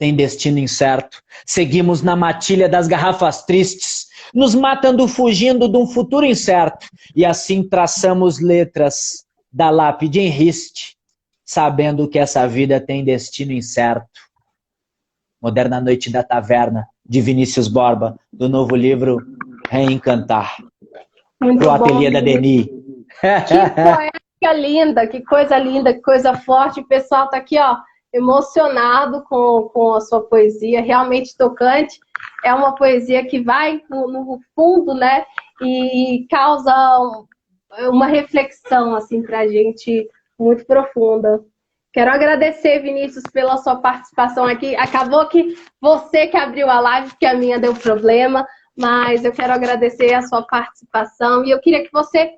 tem destino incerto. Seguimos na matilha das garrafas tristes, nos matando fugindo de um futuro incerto, e assim traçamos letras da lápide em riste, sabendo que essa vida tem destino incerto. Moderna Noite da Taverna, de Vinícius Borba, do novo livro Reencantar. Pro ateliê da Deni. Que poética linda, que coisa linda, que coisa forte. O pessoal tá aqui, ó, emocionado com a sua poesia, realmente tocante. É uma poesia que vai no fundo, né, e causa uma reflexão, assim, pra gente muito profunda. Quero agradecer, Vinícius, pela sua participação aqui. Acabou que você que abriu a live, porque a minha deu problema, mas eu quero agradecer a sua participação e eu queria que você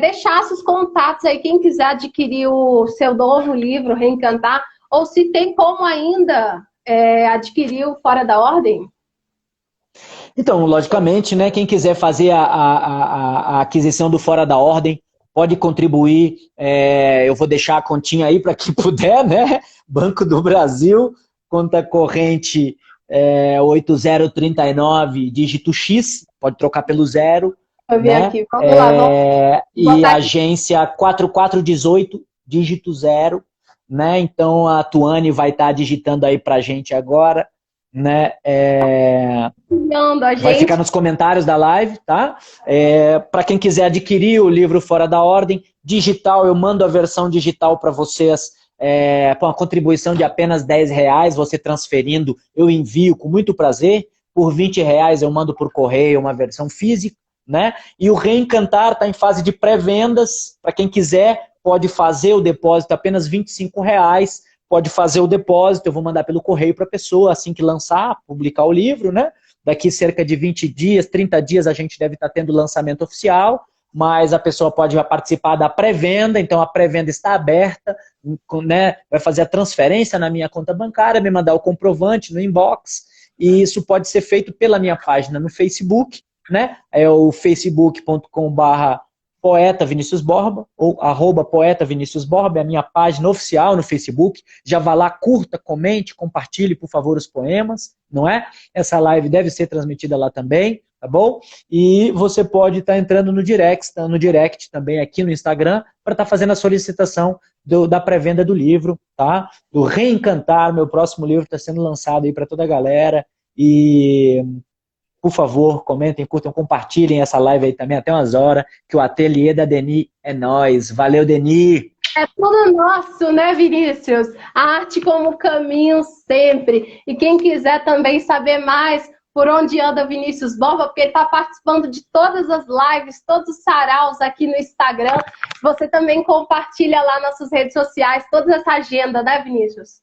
deixasse os contatos aí, quem quiser adquirir o seu novo livro, Reencantar, ou se tem como ainda adquirir o Fora da Ordem? Então, logicamente, né, quem quiser fazer a aquisição do Fora da Ordem, pode contribuir, eu vou deixar a continha aí para quem puder, né? Banco do Brasil, conta corrente 8039, dígito X, pode trocar pelo 0. Eu vi né? aqui, vamos lá. E agência 4418, dígito 0. Né? Então a Tuane vai estar digitando aí para a gente agora. Né? Vai ficar nos comentários da live, tá? Para quem quiser adquirir o livro Fora da Ordem, digital, eu mando a versão digital para vocês, com uma contribuição de apenas R$10, você transferindo, eu envio com muito prazer. Por R$20 eu mando por correio uma versão física, né? E o Reencantar está em fase de pré-vendas, para quem quiser, pode fazer o depósito apenas R$25, pode fazer o depósito, eu vou mandar pelo correio para a pessoa, assim que lançar, publicar o livro, né? Daqui cerca de 20 dias, 30 dias a gente deve estar tendo o lançamento oficial, mas a pessoa pode participar da pré-venda, então a pré-venda está aberta, né? Vai fazer a transferência na minha conta bancária, me mandar o comprovante no inbox, e isso pode ser feito pela minha página no Facebook, né? É o facebook.com/Poeta Vinícius Borba, ou @Poeta Vinícius Borba, é a minha página oficial no Facebook. Já vá lá, curta, comente, compartilhe, por favor, os poemas, não é? Essa live deve ser transmitida lá também, tá bom? E você pode estar entrando no direct também aqui no Instagram, para estar fazendo a solicitação da pré-venda do livro, tá? Do Reencantar, meu próximo livro está sendo lançado aí para toda a galera. E por favor, comentem, curtam, compartilhem essa live aí também até umas horas, que o ateliê da Deni é nóis. Valeu, Deni! É tudo nosso, né, Vinícius? A arte como caminho sempre. E quem quiser também saber mais por onde anda Vinícius Borba, porque ele está participando de todas as lives, todos os saraus aqui no Instagram. Você também compartilha lá nas suas redes sociais toda essa agenda, né, Vinícius?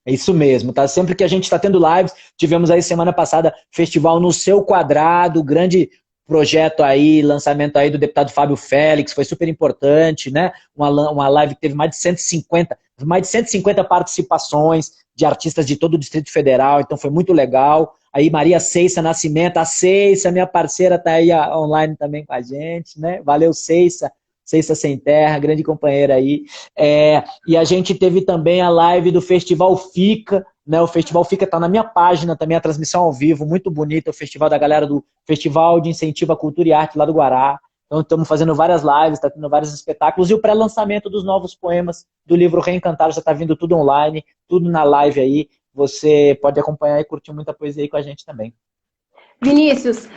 É isso mesmo, tá? Sempre que a gente está tendo lives, tivemos aí semana passada Festival no Seu Quadrado, grande projeto aí, lançamento aí do deputado Fábio Félix, foi super importante, né? Uma live que teve mais de 150 participações de artistas de todo o Distrito Federal, então foi muito legal. Aí Maria Ceissa Nascimento, a Ceissa, minha parceira, tá aí online também com a gente, né? Valeu, Ceissa. Ceissa Sem Terra, grande companheira aí. E a gente teve também a live do Festival Fica, né? O Festival Fica tá na minha página também, a transmissão ao vivo, muito bonita, o festival da galera do Festival de Incentivo à Cultura e Arte lá do Guará. Então estamos fazendo várias lives, tá tendo vários espetáculos, e o pré-lançamento dos novos poemas do livro Reencantar já tá vindo tudo online, tudo na live aí. Você pode acompanhar e curtir muita poesia aí com a gente também. Vinícius,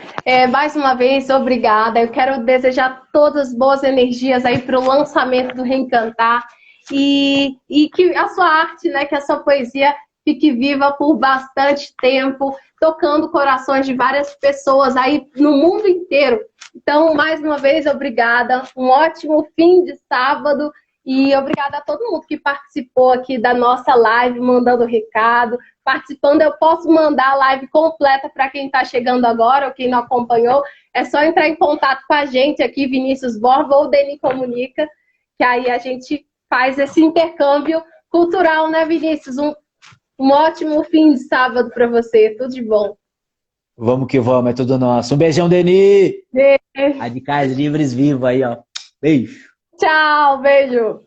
mais uma vez, obrigada. Eu quero desejar todas as boas energias aí para o lançamento do Reencantar e que a sua arte, né, que a sua poesia fique viva por bastante tempo, tocando corações de várias pessoas aí no mundo inteiro. Então, mais uma vez, obrigada. Um ótimo fim de sábado. E obrigada a todo mundo que participou aqui da nossa live, mandando recado, participando. Eu posso mandar a live completa para quem está chegando agora ou quem não acompanhou. É só entrar em contato com a gente aqui, Vinícius Borba ou Deni Comunica, que aí a gente faz esse intercâmbio cultural, né, Vinícius? Um ótimo fim de sábado para você. Tudo de bom. Vamos que vamos, é tudo nosso. Um beijão, Deni! Beijo. Radicais Livres Vivo aí, ó. Beijo. Tchau, beijo.